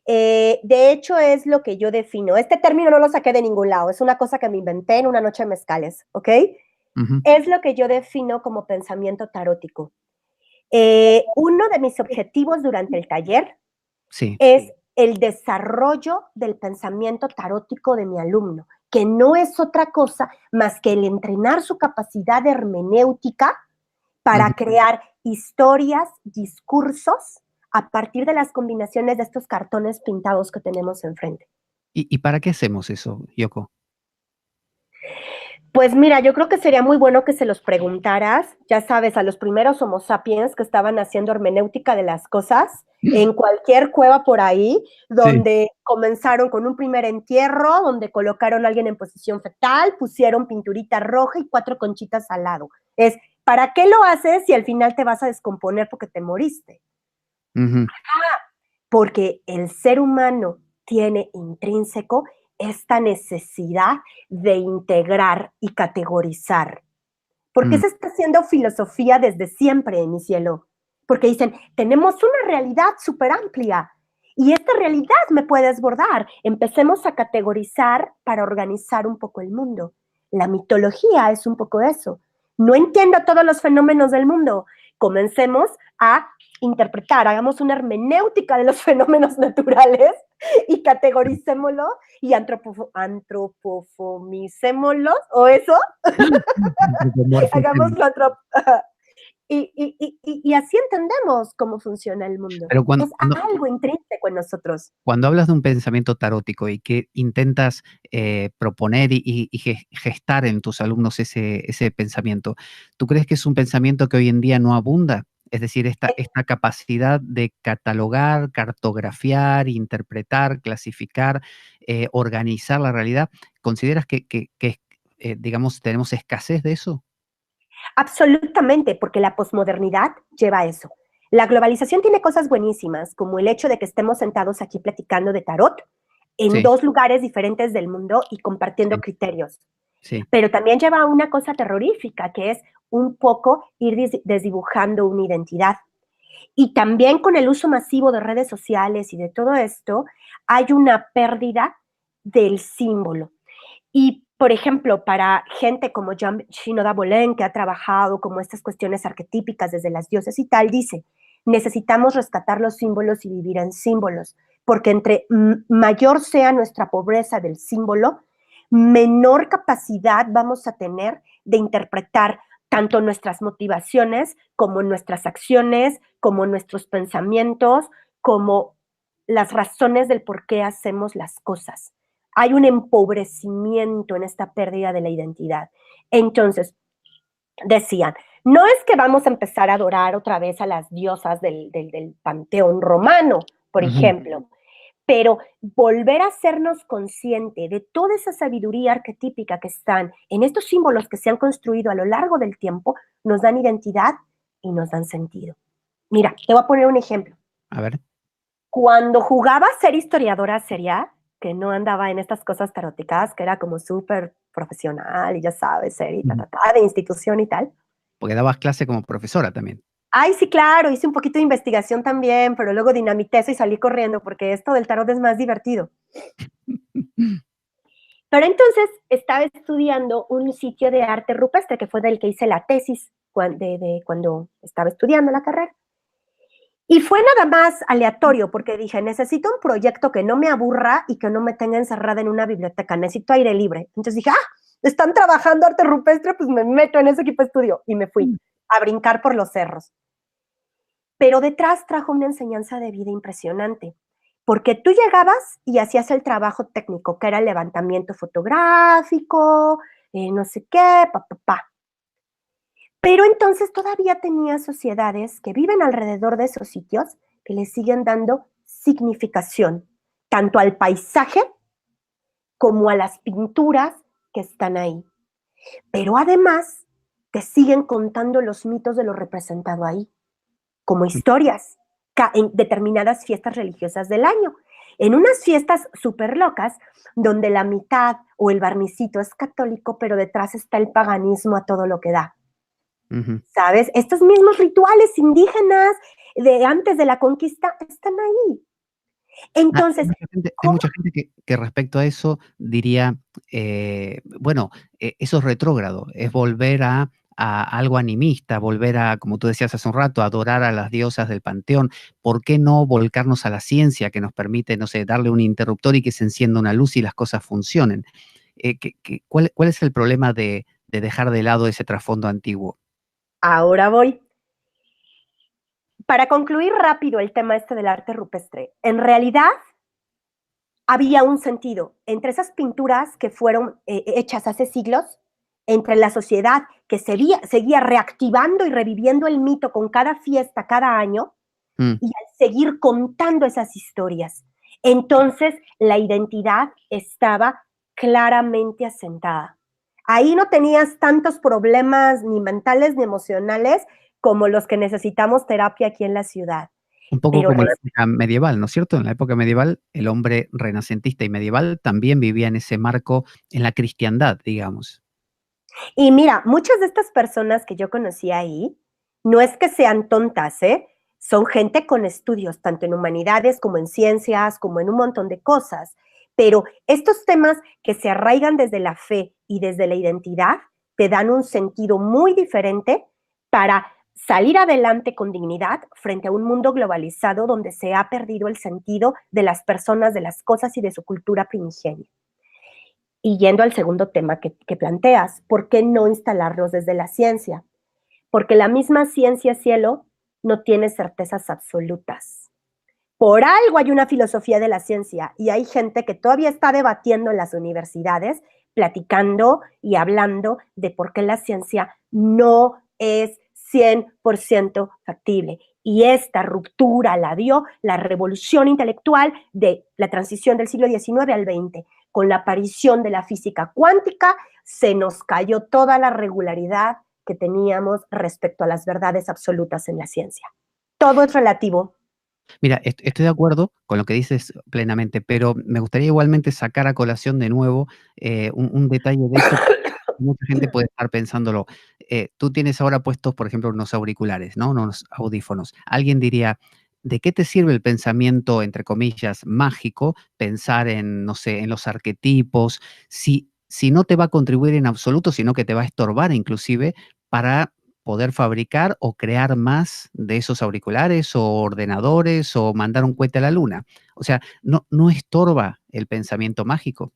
S3: De hecho, es lo que yo defino. Este término no lo saqué de ningún lado, es una cosa que me inventé en una noche de mezcales, ¿ok? Es lo que yo defino como pensamiento tarótico. Uno de mis objetivos durante el taller es el desarrollo del pensamiento tarótico de mi alumno, que no es otra cosa más que el entrenar su capacidad de hermenéutica para crear historias, discursos, a partir de las combinaciones de estos cartones pintados que tenemos enfrente.
S2: ¿Y para qué hacemos eso, Yoko?
S3: Pues mira, yo creo que sería muy bueno que se los preguntaras, ya sabes, a los primeros Homo sapiens que estaban haciendo hermenéutica de las cosas, en cualquier cueva por ahí, donde comenzaron con un primer entierro, donde colocaron a alguien en posición fetal, pusieron pinturita roja y 4 conchitas al lado. ¿Para qué lo haces si al final te vas a descomponer porque te moriste? Porque el ser humano tiene intrínseco esta necesidad de integrar y categorizar. ¿Por qué se está haciendo filosofía desde siempre, mi cielo? Porque dicen, tenemos una realidad súper amplia y esta realidad me puede desbordar. Empecemos a categorizar para organizar un poco el mundo. La mitología es un poco eso. No entiendo todos los fenómenos del mundo. Comencemos a interpretar, hagamos una hermenéutica de los fenómenos naturales y categoricémoslo y antropofomicémoslo, o eso, hagámoslo y así entendemos cómo funciona el mundo.
S2: Pero
S3: es algo intrínseco en nosotros.
S2: Cuando hablas de un pensamiento tarótico y que intentas proponer y gestar en tus alumnos ese pensamiento, ¿tú crees que es un pensamiento que hoy en día no abunda? Es decir, esta capacidad de catalogar, cartografiar, interpretar, clasificar, organizar la realidad, ¿consideras que digamos, tenemos escasez de eso?
S3: Absolutamente, porque la posmodernidad lleva a eso. La globalización tiene cosas buenísimas, como el hecho de que estemos sentados aquí platicando de tarot en 2 lugares diferentes del mundo y compartiendo criterios. Pero también lleva a una cosa terrorífica, que es un poco ir desdibujando una identidad. Y también con el uso masivo de redes sociales y de todo esto, hay una pérdida del símbolo. Y, por ejemplo, para gente como Jean Shinoda Bolen, que ha trabajado como estas cuestiones arquetípicas desde las dioses y tal, dice, necesitamos rescatar los símbolos y vivir en símbolos, porque entre mayor sea nuestra pobreza del símbolo, menor capacidad vamos a tener de interpretar tanto nuestras motivaciones como nuestras acciones, como nuestros pensamientos, como las razones del por qué hacemos las cosas. Hay un empobrecimiento en esta pérdida de la identidad. Entonces, decían, no es que vamos a empezar a adorar otra vez a las diosas del panteón romano, por ejemplo, pero volver a hacernos consciente de toda esa sabiduría arquetípica que están en estos símbolos que se han construido a lo largo del tiempo, nos dan identidad y nos dan sentido. Mira, te voy a poner un ejemplo.
S2: A ver.
S3: Cuando jugaba a ser historiadora seria, que no andaba en estas cosas taróticas, que era como súper profesional y ya sabes, seria, de institución y tal.
S2: Porque dabas clase como profesora también.
S3: Ay, sí, claro, hice un poquito de investigación también, pero luego dinamité eso y salí corriendo porque esto del tarot es más divertido. Pero entonces estaba estudiando un sitio de arte rupestre que fue del que hice la tesis cuando estaba estudiando la carrera. Y fue nada más aleatorio porque dije, necesito un proyecto que no me aburra y que no me tenga encerrada en una biblioteca, necesito aire libre. Entonces dije, están trabajando arte rupestre, pues me meto en ese equipo de estudio. Y me fui a brincar por los cerros. Pero detrás trajo una enseñanza de vida impresionante, porque tú llegabas y hacías el trabajo técnico, que era el levantamiento fotográfico, no sé qué, Pero entonces todavía tenía sociedades que viven alrededor de esos sitios que le siguen dando significación, tanto al paisaje como a las pinturas que están ahí. Pero además te siguen contando los mitos de lo representado ahí, como historias en determinadas fiestas religiosas del año. En unas fiestas súper locas, donde la mitad o el barnicito es católico, pero detrás está el paganismo a todo lo que da. ¿Sabes? Estos mismos rituales indígenas de antes de la conquista están ahí. Entonces,
S2: hay mucha gente que respecto a eso diría, bueno, eso es retrógrado, es volver a algo animista, volver a, como tú decías hace un rato, adorar a las diosas del panteón. ¿Por qué no volcarnos a la ciencia que nos permite, no sé, darle un interruptor y que se encienda una luz y las cosas funcionen? ¿Cuál es el problema de dejar de lado ese trasfondo antiguo?
S3: Ahora voy. Para concluir rápido el tema del arte rupestre, en realidad había un sentido entre esas pinturas que fueron hechas hace siglos, entre la sociedad que seguía reactivando y reviviendo el mito con cada fiesta, cada año, y al seguir contando esas historias. Entonces, la identidad estaba claramente asentada. Ahí no tenías tantos problemas ni mentales ni emocionales como los que necesitamos terapia aquí en la ciudad.
S2: Un poco como la época medieval, ¿no es cierto? En la época medieval, el hombre renacentista y medieval también vivía en ese marco, en la cristiandad, digamos.
S3: Y mira, muchas de estas personas que yo conocí ahí, no es que sean tontas, son gente con estudios, tanto en humanidades como en ciencias, como en un montón de cosas. Pero estos temas que se arraigan desde la fe y desde la identidad, te dan un sentido muy diferente para salir adelante con dignidad frente a un mundo globalizado donde se ha perdido el sentido de las personas, de las cosas y de su cultura primigenia. Y yendo al segundo tema que planteas, ¿por qué no instalarlos desde la ciencia? Porque la misma ciencia, cielo, no tiene certezas absolutas. Por algo hay una filosofía de la ciencia y hay gente que todavía está debatiendo en las universidades, platicando y hablando de por qué la ciencia no es 100% factible. Y esta ruptura la dio la revolución intelectual de la transición del siglo XIX al XX. Con la aparición de la física cuántica, se nos cayó toda la regularidad que teníamos respecto a las verdades absolutas en la ciencia. Todo es relativo.
S2: Mira, estoy de acuerdo con lo que dices plenamente, pero me gustaría igualmente sacar a colación de nuevo un detalle de eso. Mucha gente puede estar pensándolo. Tú tienes ahora puestos, por ejemplo, unos auriculares, ¿no? Unos audífonos. Alguien diría, ¿de qué te sirve el pensamiento, entre comillas, mágico? Pensar en, no sé, en los arquetipos, si no te va a contribuir en absoluto, sino que te va a estorbar inclusive para poder fabricar o crear más de esos auriculares o ordenadores o mandar un cohete a la luna. O sea, no estorba el pensamiento mágico.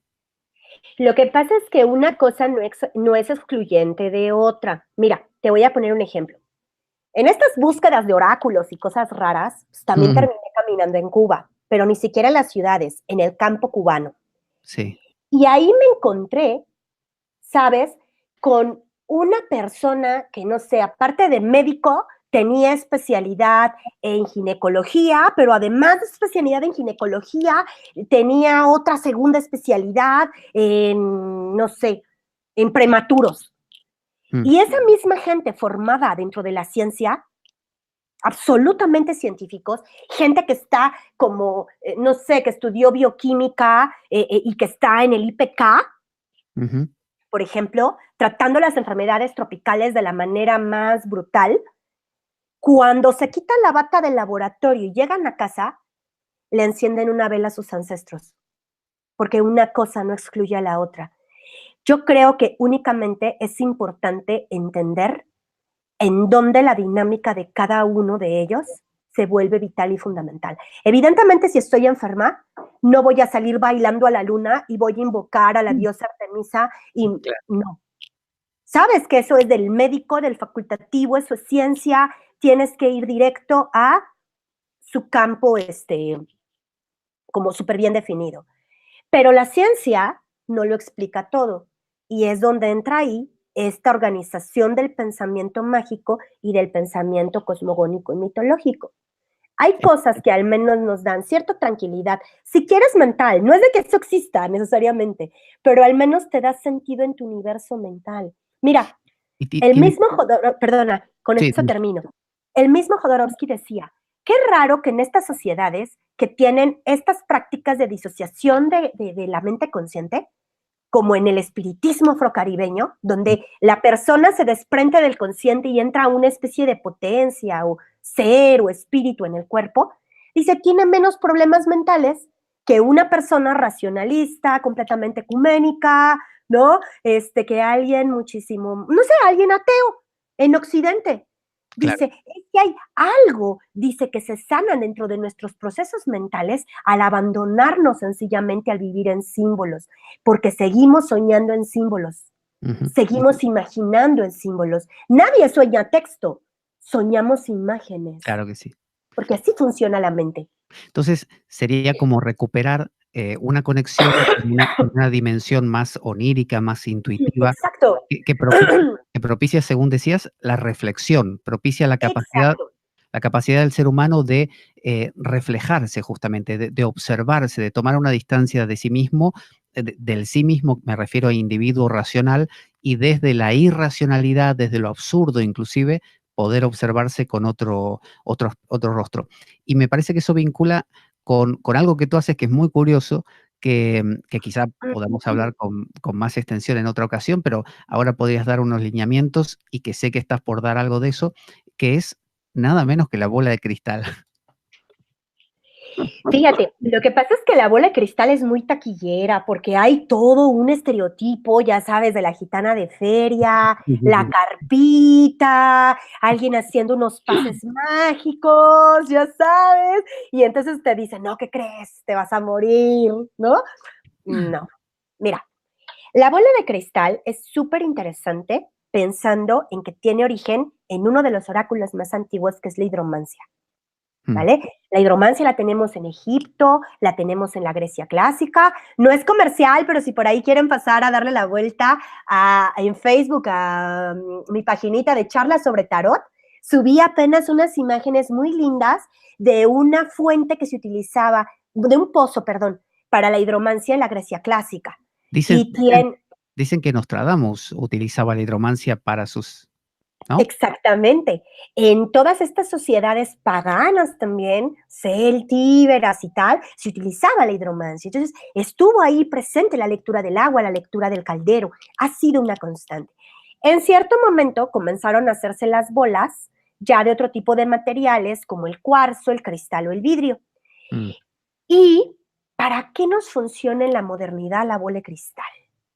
S3: Lo que pasa es que una cosa no es excluyente de otra. Mira, te voy a poner un ejemplo. En estas búsquedas de oráculos y cosas raras, pues, también terminé caminando en Cuba, pero ni siquiera en las ciudades, en el campo cubano.
S2: Sí.
S3: Y ahí me encontré, ¿sabes?, con una persona que, no sé, aparte de médico, tenía especialidad en ginecología, pero además de especialidad en ginecología, tenía otra segunda especialidad en, no sé, en prematuros. Y esa misma gente formada dentro de la ciencia, absolutamente científicos, gente que está como, no sé, que estudió bioquímica y que está en el IPK, por ejemplo, tratando las enfermedades tropicales de la manera más brutal, cuando se quitan la bata del laboratorio y llegan a casa, le encienden una vela a sus ancestros, porque una cosa no excluye a la otra. Yo creo que únicamente es importante entender en dónde la dinámica de cada uno de ellos se vuelve vital y fundamental. Evidentemente, si estoy enferma, no voy a salir bailando a la luna y voy a invocar a la diosa Artemisa y no. Sabes que eso es del médico, del facultativo, eso es ciencia, tienes que ir directo a su campo como súper bien definido. Pero la ciencia no lo explica todo y es donde entra ahí esta organización del pensamiento mágico y del pensamiento cosmogónico y mitológico. Hay cosas que al menos nos dan cierta tranquilidad, si quieres mental, no es de que eso exista necesariamente, pero al menos te da sentido en tu universo mental. Mira, el mismo perdona, con esto termino. El mismo Jodorowsky decía, qué raro que en estas sociedades que tienen estas prácticas de disociación de la mente consciente, como en el espiritismo afrocaribeño, donde la persona se desprende del consciente y entra a una especie de potencia o ser o espíritu en el cuerpo, dice, tiene menos problemas mentales que una persona racionalista, completamente ecuménica, ¿no? Que alguien muchísimo, no sé, alguien ateo en Occidente. Dice, es que hay algo, dice, que se sana dentro de nuestros procesos mentales al abandonarnos sencillamente al vivir en símbolos, porque seguimos soñando en símbolos, seguimos imaginando en símbolos. Nadie sueña texto, soñamos imágenes.
S2: Claro que sí.
S3: Porque así funciona la mente.
S2: Entonces, sería como recuperar una conexión con una dimensión más onírica, más intuitiva.
S3: Exacto.
S2: Que propicia, según decías, la reflexión, propicia la capacidad del ser humano de reflejarse justamente, de observarse, de tomar una distancia de sí mismo, del sí mismo, me refiero a individuo racional, y desde la irracionalidad, desde lo absurdo inclusive, poder observarse con otro rostro. Y me parece que eso vincula con algo que tú haces que es muy curioso, que quizá podamos hablar con más extensión en otra ocasión, pero ahora podrías dar unos lineamientos y que sé que estás por dar algo de eso, que es nada menos que la bola de cristal.
S3: Fíjate, lo que pasa es que la bola de cristal es muy taquillera porque hay todo un estereotipo, ya sabes, de la gitana de feria, la carpita, alguien haciendo unos pases mágicos, ya sabes, y entonces te dicen, no, ¿qué crees? Te vas a morir, ¿no? No, mira, la bola de cristal es súper interesante pensando en que tiene origen en uno de los oráculos más antiguos, que es la hidromancia. ¿Vale? La hidromancia la tenemos en Egipto, la tenemos en la Grecia clásica. No es comercial, pero si por ahí quieren pasar a darle la vuelta en Facebook a mi paginita de charlas sobre tarot, subí apenas unas imágenes muy lindas de una fuente que se utilizaba, de un pozo, perdón, para la hidromancia en la Grecia clásica.
S2: Dicen que Nostradamus utilizaba la hidromancia para sus... ¿no?
S3: Exactamente. En todas estas sociedades paganas también, celtíberas y tal, se utilizaba la hidromancia. Entonces, estuvo ahí presente la lectura del agua, la lectura del caldero. Ha sido una constante. En cierto momento comenzaron a hacerse las bolas ya de otro tipo de materiales como el cuarzo, el cristal o el vidrio. ¿Y para qué nos funciona en la modernidad la bola de cristal?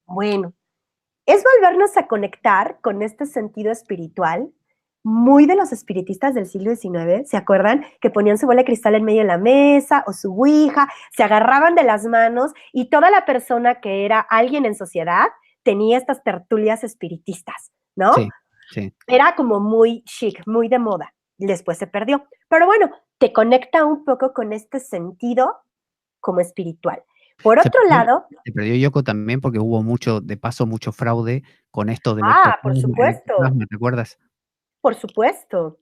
S3: Bueno, es volvernos a conectar con este sentido espiritual, muy de los espiritistas del siglo XIX, ¿se acuerdan? Que ponían su bola de cristal en medio de la mesa o su ouija, se agarraban de las manos y toda la persona que era alguien en sociedad tenía estas tertulias espiritistas, ¿no?
S2: Sí, sí.
S3: Era como muy chic, muy de moda, y después se perdió. Pero bueno, te conecta un poco con este sentido como espiritual. Por otro lado...
S2: Se perdió Yoko también porque hubo mucho fraude con esto del
S3: por supuesto.
S2: ¿te acuerdas?
S3: Por supuesto.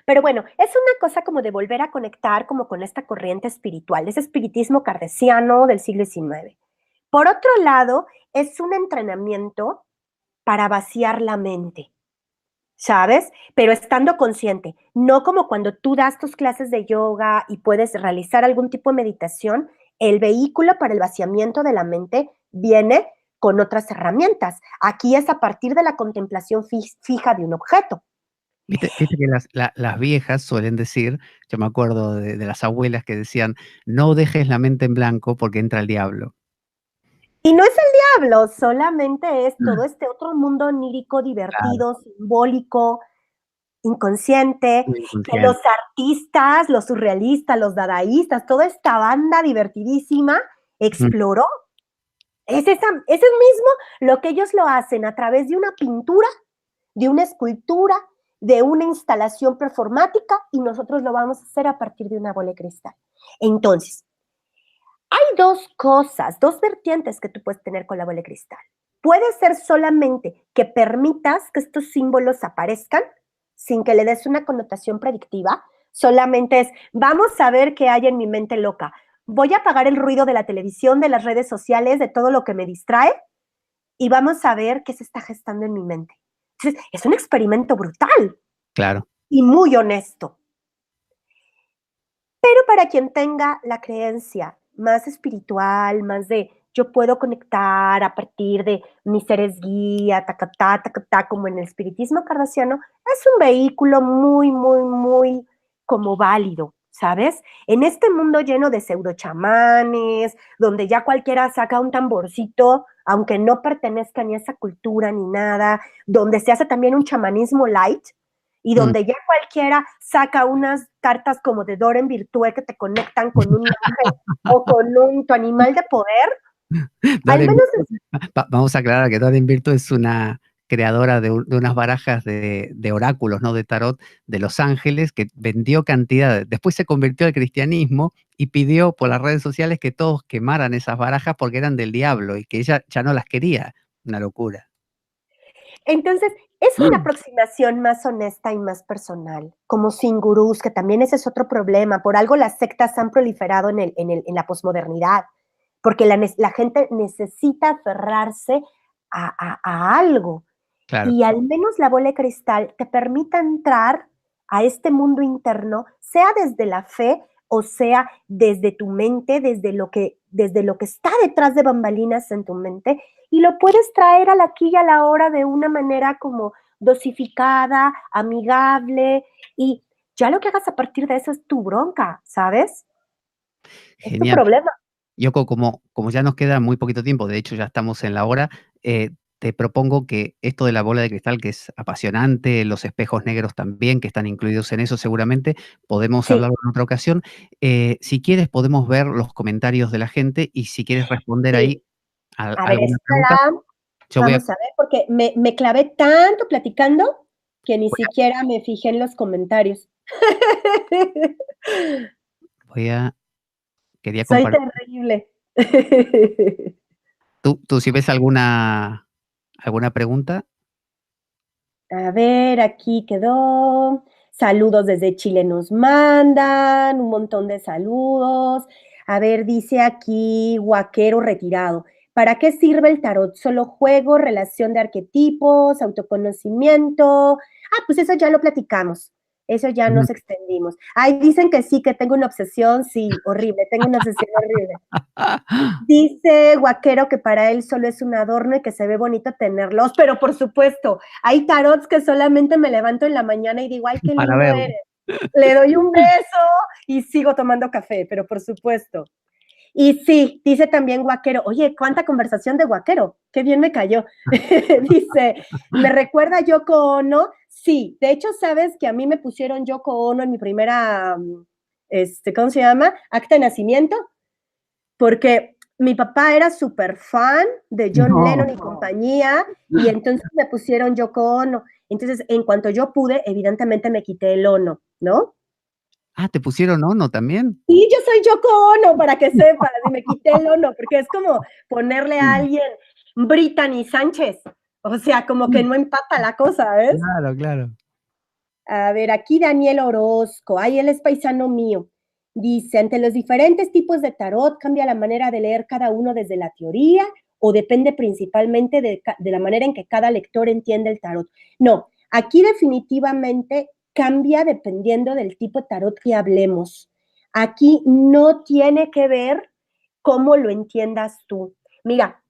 S3: Pero bueno, es una cosa como de volver a conectar como con esta corriente espiritual, ese espiritismo kardeciano del siglo XIX. Por otro lado, es un entrenamiento para vaciar la mente, ¿sabes? Pero estando consciente, no como cuando tú das tus clases de yoga y puedes realizar algún tipo de meditación, el vehículo para el vaciamiento de la mente viene con otras herramientas. Aquí es a partir de la contemplación fija de un objeto.
S2: Viste que las viejas suelen decir, yo me acuerdo de las abuelas que decían, no dejes la mente en blanco porque entra el diablo.
S3: Y no es el diablo, solamente es todo este otro mundo onírico, divertido, simbólico, inconsciente,
S2: Muy
S3: que los
S2: inconsciente.
S3: artistas, los surrealistas, los dadaístas, toda esta banda divertidísima exploró. Es mismo lo que ellos lo hacen a través de una pintura, de una escultura, de una instalación performática, y nosotros lo vamos a hacer a partir de una bola de cristal. Entonces, hay dos cosas, dos vertientes que tú puedes tener con la bola de cristal. Puede ser solamente que permitas que estos símbolos aparezcan sin que le des una connotación predictiva. Solamente es, vamos a ver qué hay en mi mente loca. Voy a apagar el ruido de la televisión, de las redes sociales, de todo lo que me distrae y vamos a ver qué se está gestando en mi mente. Entonces, es un experimento brutal.
S2: Claro.
S3: Y muy honesto. Pero para quien tenga la creencia más espiritual, más de yo puedo conectar a partir de mis seres guía, como en el espiritismo kardeciano, es un vehículo muy, muy, muy como válido, ¿sabes? En este mundo lleno de pseudochamanes, donde ya cualquiera saca un tamborcito, aunque no pertenezca ni a esa cultura ni nada, donde se hace también un chamanismo light, y donde ya cualquiera saca unas cartas como de Dora en Virtue que te conectan con un ángel o con tu animal de poder. Al menos
S2: Vamos a aclarar que Doreen Virtue es una creadora de unas barajas de oráculos, ¿no? De tarot de Los Ángeles, que vendió cantidades. Después se convirtió al cristianismo y pidió por las redes sociales que todos quemaran esas barajas porque eran del diablo y que ella ya no las quería. Una locura.
S3: Entonces, es una aproximación más honesta y más personal, como sin gurús, que también ese es otro problema. Por algo las sectas han proliferado en la posmodernidad, porque la gente necesita aferrarse a algo.
S2: Claro.
S3: Y al menos la bola de cristal te permite entrar a este mundo interno, sea desde la fe o sea desde tu mente, desde lo que está detrás de bambalinas en tu mente, y lo puedes traer al aquí y a la hora de una manera como dosificada, amigable, y ya lo que hagas a partir de eso es tu bronca, ¿sabes? Es tu
S2: Genial.
S3: problema.
S2: Yoko, como ya nos queda muy poquito tiempo, de hecho ya estamos en la hora, te propongo que esto de la bola de cristal, que es apasionante, los espejos negros también, que están incluidos en eso seguramente, podemos hablarlo en otra ocasión. Si quieres podemos ver los comentarios de la gente y si quieres responder ahí a
S3: A ver,
S2: alguna pregunta,
S3: espera,
S2: yo voy a...
S3: vamos a ver, porque me clavé tanto platicando que ni siquiera me fijé en los comentarios.
S2: Quería
S3: Soy
S2: compartir.
S3: terrible.
S2: ¿Tú si ves alguna pregunta?
S3: A ver, aquí quedó. Saludos desde Chile nos mandan, un montón de saludos. A ver, dice aquí Guaquero retirado. ¿Para qué sirve el tarot? ¿Solo juego, relación de arquetipos, autoconocimiento? Ah, pues eso ya lo platicamos. Eso ya nos extendimos. Ay, dicen que sí, que tengo una obsesión. Sí, horrible, tengo una obsesión horrible. Dice Guaquero que para él solo es un adorno y que se ve bonito tenerlos, pero por supuesto, hay tarots que solamente me levanto en la mañana y digo, ay, qué
S2: Para
S3: lindo
S2: verlo.
S3: eres. Le doy un beso y sigo tomando café, pero por supuesto. Y sí, dice también Guaquero, oye, cuánta conversación de Guaquero, qué bien me cayó. Dice, ¿me recuerda a Yoko Ono? Sí, de hecho, sabes que a mí me pusieron Yoko Ono en mi primera, ¿cómo se llama? Acta de nacimiento, porque mi papá era súper fan de John Lennon y compañía, y entonces me pusieron Yoko Ono. Entonces, en cuanto yo pude, evidentemente me quité el Ono, ¿no?
S2: Ah, ¿te pusieron Ono también?
S3: Y yo soy Yoko Ono, para que sepas, y me quité el Ono, porque es como ponerle a alguien Brittany Sánchez. O sea, como que no empata la cosa, ¿ves?
S2: Claro, claro.
S3: A ver, aquí Daniel Orozco, ay, él es paisano mío. Dice, ante los diferentes tipos de tarot, ¿cambia la manera de leer cada uno desde la teoría o depende principalmente de la manera en que cada lector entiende el tarot? No, aquí definitivamente cambia dependiendo del tipo de tarot que hablemos. Aquí no tiene que ver cómo lo entiendas tú. Mira,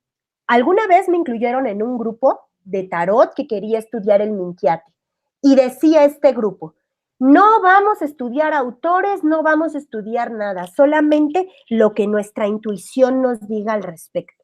S3: alguna vez me incluyeron en un grupo de tarot que quería estudiar el Minquiate y decía este grupo, no vamos a estudiar autores, no vamos a estudiar nada, solamente lo que nuestra intuición nos diga al respecto.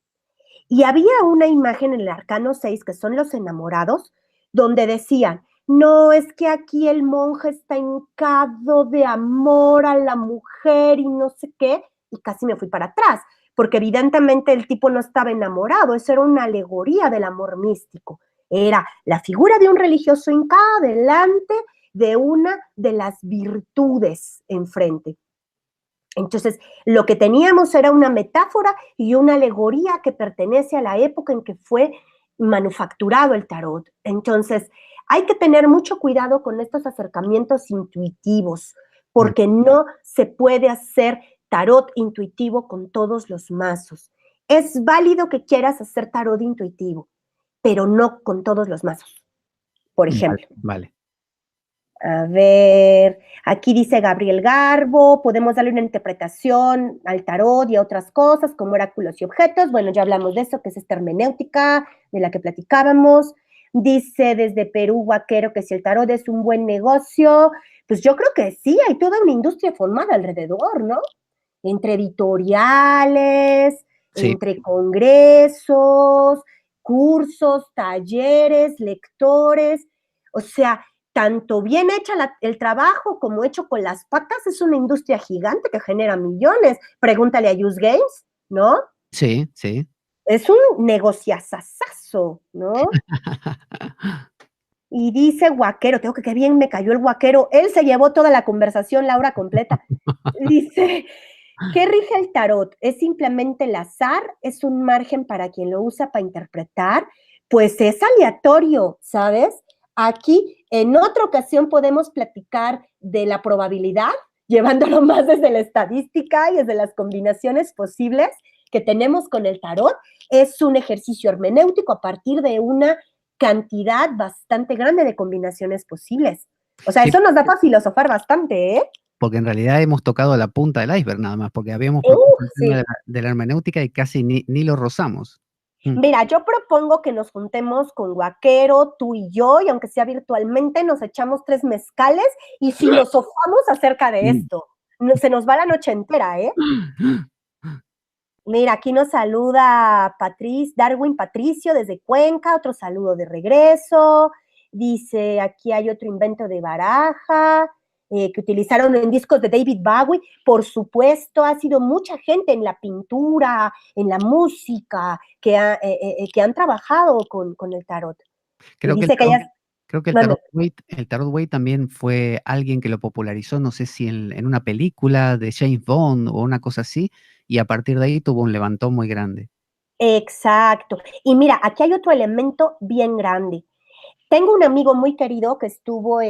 S3: Y había una imagen en el Arcano 6, que son los enamorados, donde decían, no, es que aquí el monje está hincado de amor a la mujer y no sé qué, y casi me fui para atrás, porque evidentemente el tipo no estaba enamorado, eso era una alegoría del amor místico. Era la figura de un religioso hincado delante de una de las virtudes enfrente. Entonces, lo que teníamos era una metáfora y una alegoría que pertenece a la época en que fue manufacturado el tarot. Entonces, hay que tener mucho cuidado con estos acercamientos intuitivos, porque no se puede hacer tarot intuitivo con todos los mazos. Es válido que quieras hacer tarot intuitivo, pero no con todos los mazos, por ejemplo.
S2: Vale.
S3: A ver, aquí dice Gabriel Garbo, podemos darle una interpretación al tarot y a otras cosas como oráculos y objetos. Bueno, ya hablamos de eso, que es esta hermenéutica de la que platicábamos. Dice desde Perú, Guaquero, que si el tarot es un buen negocio, pues yo creo que sí, hay toda una industria formada alrededor, ¿no? Entre editoriales,
S2: Sí.
S3: entre congresos, cursos, talleres, lectores, o sea, tanto bien hecha el trabajo como hecho con las patas, es una industria gigante que genera millones. Pregúntale a Use Games, ¿no?
S2: Sí, sí.
S3: Es un negociazazazo, ¿no? Y dice Guaquero, tengo que qué bien me cayó el Guaquero, él se llevó toda la conversación, la hora completa. Dice, ¿qué rige el tarot? ¿Es simplemente el azar? ¿Es un margen para quien lo usa para interpretar? Pues es aleatorio, ¿sabes? Aquí, en otra ocasión, podemos platicar de la probabilidad, llevándolo más desde la estadística y desde las combinaciones posibles que tenemos con el tarot. Es un ejercicio hermenéutico a partir de una cantidad bastante grande de combinaciones posibles. O sea,
S2: Sí,
S3: eso nos da para filosofar bastante, ¿eh?
S2: porque en realidad hemos tocado la punta del iceberg nada más, porque habíamos propuesto el tema
S3: Sí.
S2: de la hermenéutica y casi ni lo rozamos.
S3: Mira, yo propongo que nos juntemos con Guaquero, tú y yo, y aunque sea virtualmente, nos echamos 3 mezcales y filosofamos acerca de esto. Se nos va la noche entera, ¿eh? Mira, aquí nos saluda Darwin Patricio desde Cuenca, otro saludo de regreso. Dice, aquí hay otro invento de baraja, que utilizaron en discos de David Bowie. Por supuesto, ha sido mucha gente en la pintura, en la música, que han trabajado con el tarot.
S2: Creo
S3: Y
S2: que
S3: dice que ellas...
S2: el Tarot Way también fue alguien que lo popularizó, no sé si en una película de James Bond o una cosa así, y a partir de ahí tuvo un levantón muy grande.
S3: Exacto. Y mira, aquí hay otro elemento bien grande. Tengo un amigo muy querido que estuvo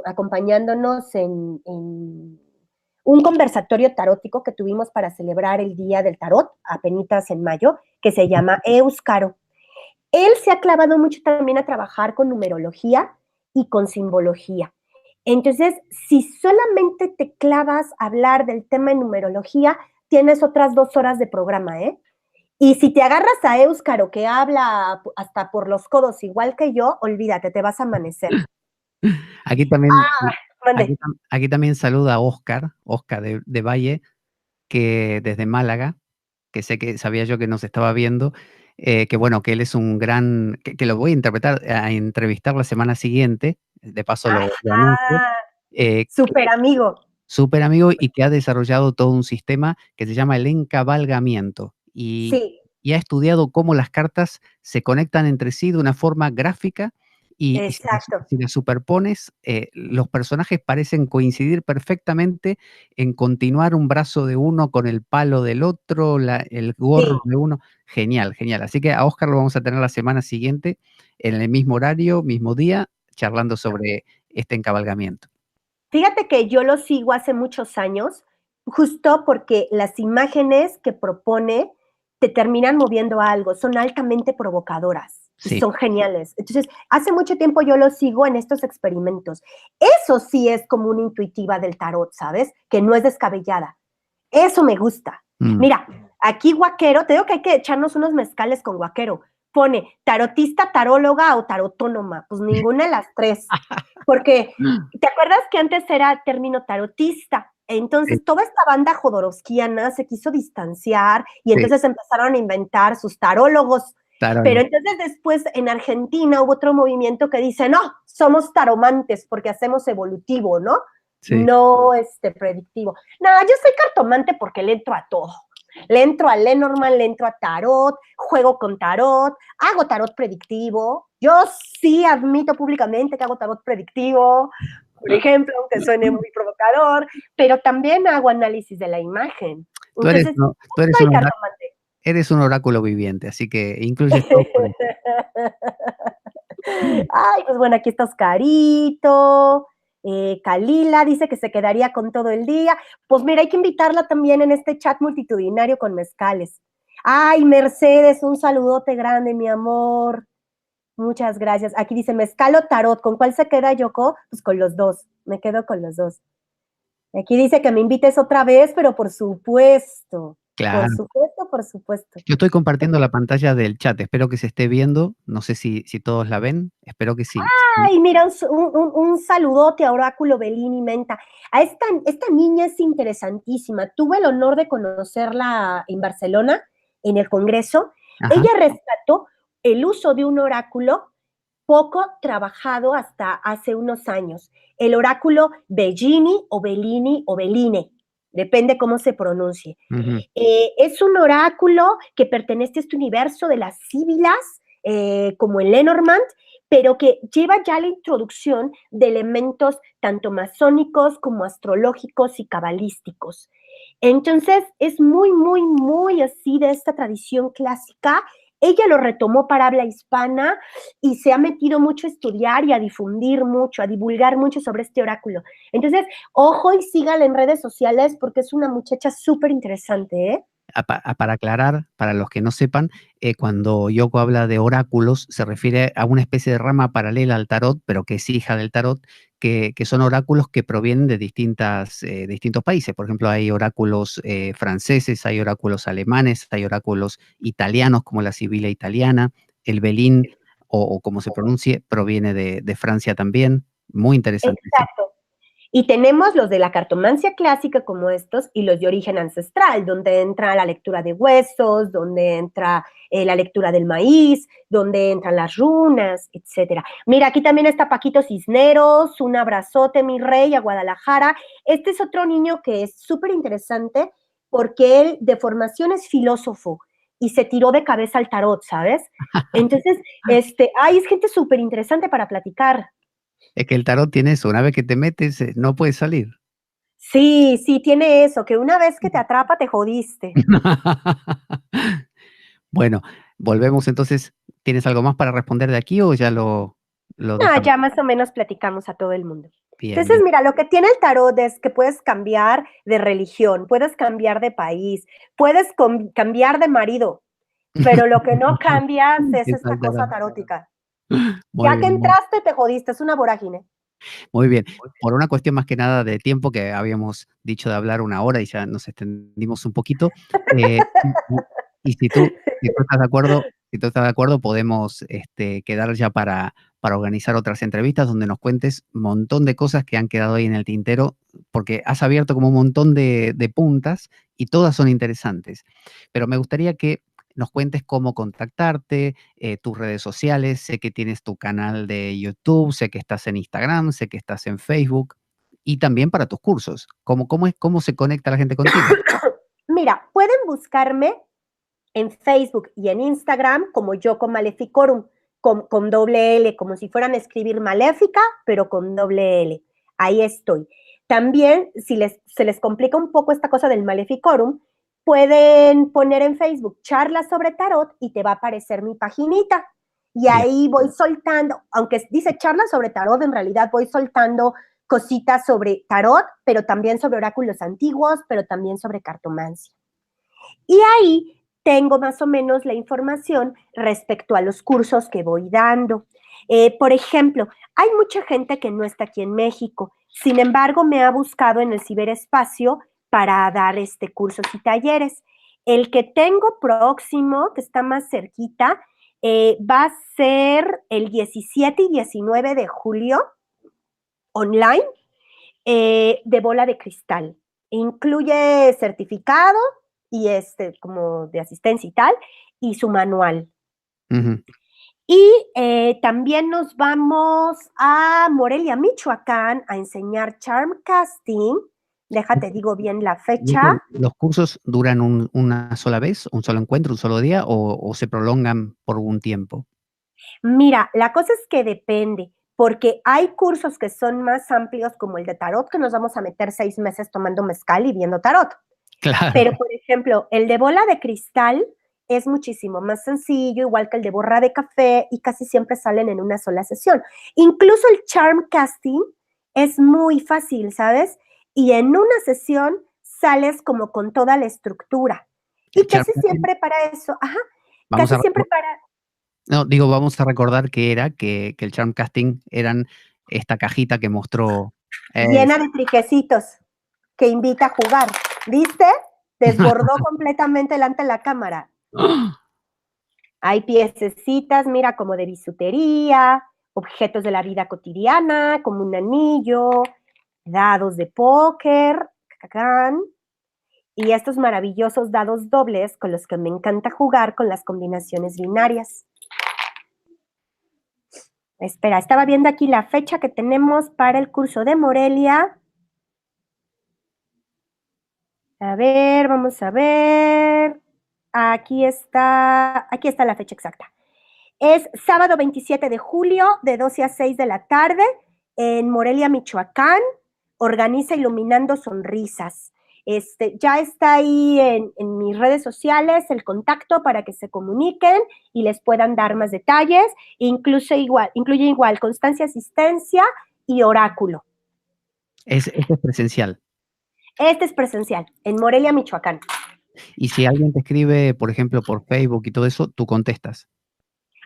S3: acompañándonos en un conversatorio tarótico que tuvimos para celebrar el Día del Tarot, apenas en mayo, que se llama Éuscaro. Él se ha clavado mucho también a trabajar con numerología y con simbología. Entonces, si solamente te clavas a hablar del tema de numerología, tienes otras 2 horas de programa, ¿eh? Y si te agarras a Éuscaro, que habla hasta por los codos igual que yo, olvídate, te vas a amanecer.
S2: Aquí también,
S3: Mande.
S2: aquí también saluda a Oscar de Valle, que desde Málaga, que sabía yo que nos estaba viendo, que bueno, que él es un gran, que lo voy a entrevistar la semana siguiente, de paso lo anuncio.
S3: Súper amigo.
S2: Súper amigo y que ha desarrollado todo un sistema que se llama el encabalgamiento
S3: Sí.
S2: y ha estudiado cómo las cartas se conectan entre sí de una forma gráfica y
S3: Exacto.
S2: si las superpones, los personajes parecen coincidir perfectamente en continuar un brazo de uno con el palo del otro, el gorro de uno. Genial, genial. Así que a Oscar lo vamos a tener la semana siguiente en el mismo horario, mismo día, charlando sobre este encabalgamiento.
S3: Fíjate que yo lo sigo hace muchos años, justo porque las imágenes que propone te terminan moviendo a algo, son altamente provocadoras y
S2: Sí.
S3: son geniales. Entonces, hace mucho tiempo yo lo sigo en estos experimentos. Eso sí es como una intuitiva del tarot, ¿sabes? Que no es descabellada. Eso me gusta. Mira, aquí Guaquero, te digo que hay que echarnos unos mezcales con Guaquero. Pone tarotista, taróloga o tarotónoma. Pues ninguna de las tres. Porque, ¿te acuerdas que antes era término tarotista? Entonces,
S2: Sí.
S3: toda esta banda jodorowskiana se quiso distanciar y entonces empezaron a inventar sus tarólogos. Pero entonces después en Argentina hubo otro movimiento que dice, no, somos taromantes porque hacemos evolutivo, ¿no?
S2: Sí.
S3: No predictivo. No, yo soy cartomante porque le entro a todo. Le entro a Lenormand, le entro a tarot, juego con tarot, hago tarot predictivo. Yo sí admito públicamente que hago tarot predictivo, por ejemplo, aunque suene muy provocador, pero también hago análisis de la imagen. Entonces,
S2: eres un oráculo viviente, así que incluyes todo por eso.
S3: Ay, pues bueno, aquí está Oscarito. Kalila dice que se quedaría con todo el día. Pues mira, hay que invitarla también en este chat multitudinario con mezcales. Ay, Mercedes, un saludote grande, mi amor. Muchas gracias. Aquí dice mezcal o tarot. ¿Con cuál se queda, Yoko? Pues con los dos. Me quedo con los dos. Aquí dice que me invites otra vez, pero por supuesto.
S2: Claro.
S3: Por supuesto, por supuesto.
S2: Yo estoy compartiendo la pantalla del chat, espero que se esté viendo, no sé si todos la ven, espero que sí.
S3: Ay, mira, un saludote a Oráculo Bellini Menta. A esta niña es interesantísima. Tuve el honor de conocerla en Barcelona, en el Congreso.
S2: Ajá.
S3: Ella rescató el uso de un oráculo poco trabajado hasta hace unos años. El oráculo Bellini o Bellini o Belline, depende cómo se pronuncie. Es un oráculo que pertenece a este universo de las síbilas, como el Lenormand, pero que lleva ya la introducción de elementos tanto masónicos como astrológicos y cabalísticos. Entonces, es muy, muy, muy así de esta tradición clásica. Ella lo retomó para habla hispana y se ha metido mucho a estudiar y a difundir mucho, a divulgar mucho sobre este oráculo. Entonces, ojo y sígala en redes sociales porque es una muchacha súper interesante, ¿eh?
S2: Para aclarar, para los que no sepan, cuando Yoko habla de oráculos, se refiere a una especie de rama paralela al tarot, pero que es hija del tarot, que son oráculos que provienen de distintos países. Por ejemplo, hay oráculos franceses, hay oráculos alemanes, hay oráculos italianos, como la Sibila italiana, el Belín, o como se pronuncie, proviene de Francia también. Muy interesante.
S3: Exacto. Y tenemos los de la cartomancia clásica como estos y los de origen ancestral, donde entra la lectura de huesos, donde entra la lectura del maíz, donde entran las runas, etc. Mira, aquí también está Paquito Cisneros, un abrazote, mi rey, a Guadalajara. Este es otro niño que es súper interesante porque él de formación es filósofo y se tiró de cabeza al tarot, ¿sabes? Entonces, es gente súper interesante para platicar.
S2: Es que el tarot tiene eso, una vez que te metes, no puedes salir.
S3: Sí, tiene eso, que una vez que te atrapa, te jodiste.
S2: Bueno, volvemos entonces. ¿Tienes algo más para responder de aquí o ya lo dejamos?
S3: Ya más o menos platicamos a todo el mundo.
S2: Bien,
S3: Entonces,
S2: bien.
S3: mira, lo que tiene el tarot es que puedes cambiar de religión, puedes cambiar de país, puedes cambiar de marido, pero lo que no cambias es esta cosa tarótica. Ya que entraste, te jodiste, es una vorágine.
S2: Muy bien. Por una cuestión más que nada de tiempo, que habíamos dicho de hablar 1 hora y ya nos extendimos un poquito, y si tú estás de acuerdo, podemos quedar ya para organizar otras entrevistas donde nos cuentes un montón de cosas que han quedado ahí en el tintero, porque has abierto como un montón de puntas y todas son interesantes. Pero me gustaría que nos cuentes cómo contactarte, tus redes sociales. Sé que tienes tu canal de YouTube, sé que estás en Instagram, sé que estás en Facebook, y también para tus cursos. ¿Cómo se conecta la gente contigo?
S3: Mira, pueden buscarme en Facebook y en Instagram como Yoko Maleficorum, con doble L, como si fueran a escribir maléfica, pero con doble L. Ahí estoy. También, si se les complica un poco esta cosa del Maleficorum, pueden poner en Facebook charlas sobre tarot y te va a aparecer mi paginita. y
S2: Bien.
S3: ahí voy soltando, aunque dice charla sobre tarot, en realidad voy soltando cositas sobre tarot, pero también sobre oráculos antiguos, pero también sobre cartomancia. Y ahí tengo más o menos la información respecto a los cursos que voy dando. Por ejemplo, hay mucha gente que no está aquí en México, sin embargo me ha buscado en el ciberespacio para dar cursos y talleres. El que tengo próximo, que está más cerquita, va a ser el 17 y 19 de julio, online, de bola de cristal. Incluye certificado y como de asistencia y tal, y su manual.
S2: Ujú.
S3: Y también nos vamos a Morelia, Michoacán, a enseñar charm casting. Déjate, digo bien la fecha.
S2: ¿Los cursos duran una sola vez, un solo encuentro, un solo día o se prolongan por un tiempo?
S3: Mira, la cosa es que depende, porque hay cursos que son más amplios, como el de tarot, que nos vamos a meter 6 meses tomando mezcal y viendo tarot.
S2: Claro.
S3: Pero, por ejemplo, el de bola de cristal es muchísimo más sencillo, igual que el de borra de café, y casi siempre salen en una sola sesión. Incluso el charm casting es muy fácil, ¿sabes? Y en una sesión sales como con toda la estructura. Y
S2: El charm
S3: casi
S2: casting,
S3: siempre para eso,
S2: vamos
S3: casi
S2: a
S3: siempre para...
S2: no, digo, vamos a recordar que el charm casting eran esta cajita que mostró.
S3: Llena de triquecitos que invita a jugar. ¿Viste? Desbordó completamente delante de la cámara. Hay piececitas, mira, como de bisutería, objetos de la vida cotidiana, como un anillo, dados de póker, y estos maravillosos dados dobles con los que me encanta jugar con las combinaciones binarias. Espera, estaba viendo aquí la fecha que tenemos para el curso de Morelia. A ver, vamos a ver. Aquí está la fecha exacta. Es sábado 27 de julio, de 12 a 6 de la tarde, en Morelia, Michoacán. Organiza Iluminando Sonrisas. Ya está ahí en mis redes sociales el contacto para que se comuniquen y les puedan dar más detalles. Incluye igual constancia, asistencia y oráculo.
S2: Este es presencial.
S3: Este es presencial, en Morelia, Michoacán.
S2: Y si alguien te escribe, por ejemplo, por Facebook y todo eso, tú contestas.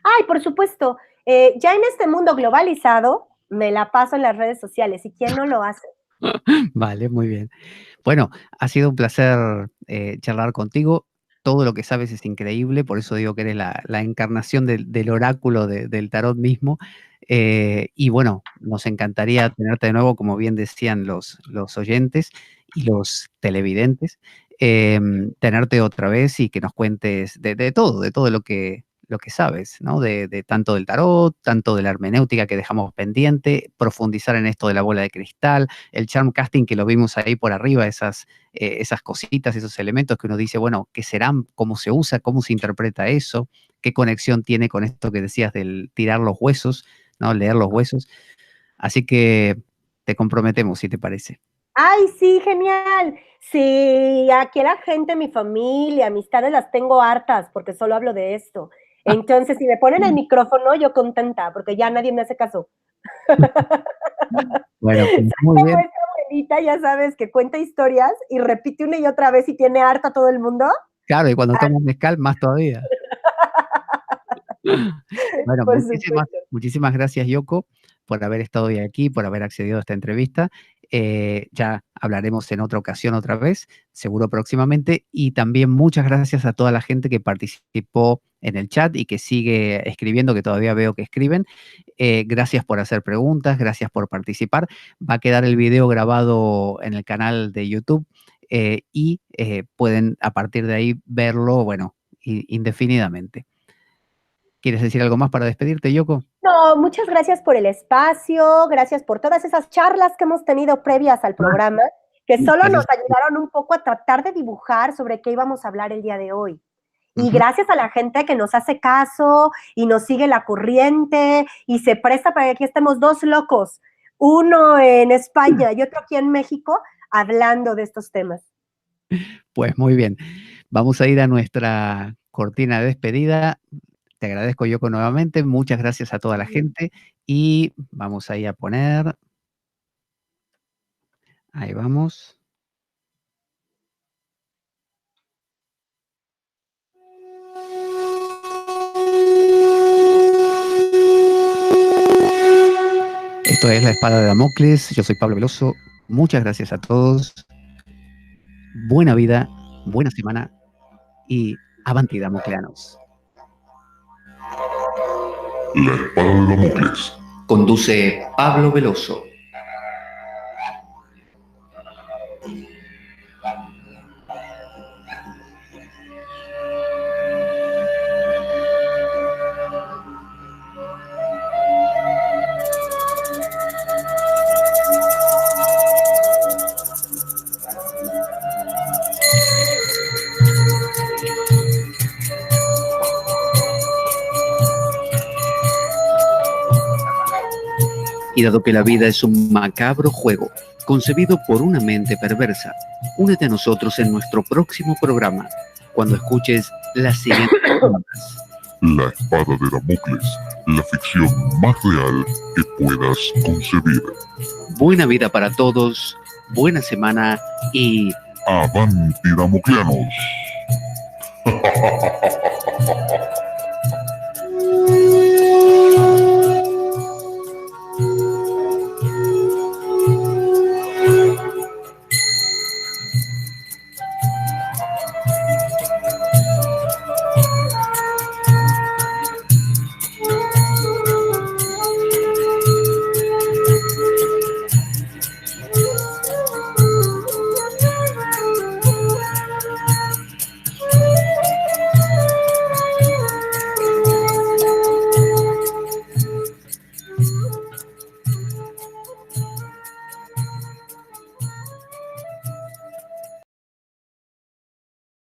S3: Ay, por supuesto. Ya en este mundo globalizado, me la paso en las redes sociales. ¿Y quién no lo hace?
S2: Vale, muy bien. Bueno, ha sido un placer charlar contigo. Todo lo que sabes es increíble, por eso digo que eres la encarnación del oráculo del tarot mismo. Y bueno, nos encantaría tenerte de nuevo, como bien decían los oyentes y los televidentes, tenerte otra vez y que nos cuentes de todo lo que sabes, ¿no? De tanto del tarot, tanto de la hermenéutica que dejamos pendiente, profundizar en esto de la bola de cristal, el charm casting que lo vimos ahí por arriba, esas cositas, esos elementos que uno dice, bueno, ¿qué serán? ¿Cómo se usa? ¿Cómo se interpreta eso? ¿Qué conexión tiene con esto que decías del tirar los huesos, ¿no? Leer los huesos. Así que te comprometemos, si te parece.
S3: Ay, sí, genial. Sí, aquí la gente, mi familia, amistades las tengo hartas porque solo hablo de esto. Entonces, si me ponen el micrófono, yo contenta, porque ya nadie me hace caso.
S2: Bueno, pues muy
S3: Como
S2: bien.
S3: esta abuelita, ya sabes, que cuenta historias y repite una y otra vez y tiene harta a todo el mundo.
S2: Claro, y cuando tomas mezcal, más todavía. Bueno,
S3: Por supuesto.
S2: muchísimas gracias, Yoko, por haber estado hoy aquí, por haber accedido a esta entrevista. Ya hablaremos en otra ocasión otra vez, seguro próximamente. Y también muchas gracias a toda la gente que participó en el chat y que sigue escribiendo, que todavía veo que escriben. Gracias por hacer preguntas, gracias por participar. Va a quedar el video grabado en el canal de YouTube y pueden a partir de ahí verlo, bueno, indefinidamente. ¿Quieres decir algo más para despedirte, Yoko?
S3: No, muchas gracias por el espacio, gracias por todas esas charlas que hemos tenido previas al programa, que solo
S2: Gracias.
S3: nos ayudaron un poco a tratar de dibujar sobre qué íbamos a hablar el día de hoy. Y gracias a la gente que nos hace caso y nos sigue la corriente y se presta para que aquí estemos dos locos, uno en España y otro aquí en México, hablando de estos temas.
S2: Pues muy bien. Vamos a ir a nuestra cortina de despedida. Te agradezco, Yoko, nuevamente. Muchas gracias a toda la gente. Y vamos ahí a poner. Ahí vamos. Esto es La Espada de Damocles. Yo soy Pablo Veloso. Muchas gracias a todos. Buena vida, buena semana y avanti damocleanos.
S1: La Espada de Damocles.
S2: Conduce Pablo Veloso. Y dado que la vida es un macabro juego, concebido por una mente perversa, únete a nosotros en nuestro próximo programa, cuando escuches las siguientes preguntas.
S1: La Espada de Damocles, la ficción más real que puedas concebir.
S2: Buena vida para todos, buena semana y...
S1: ¡Avanti Damocleanos!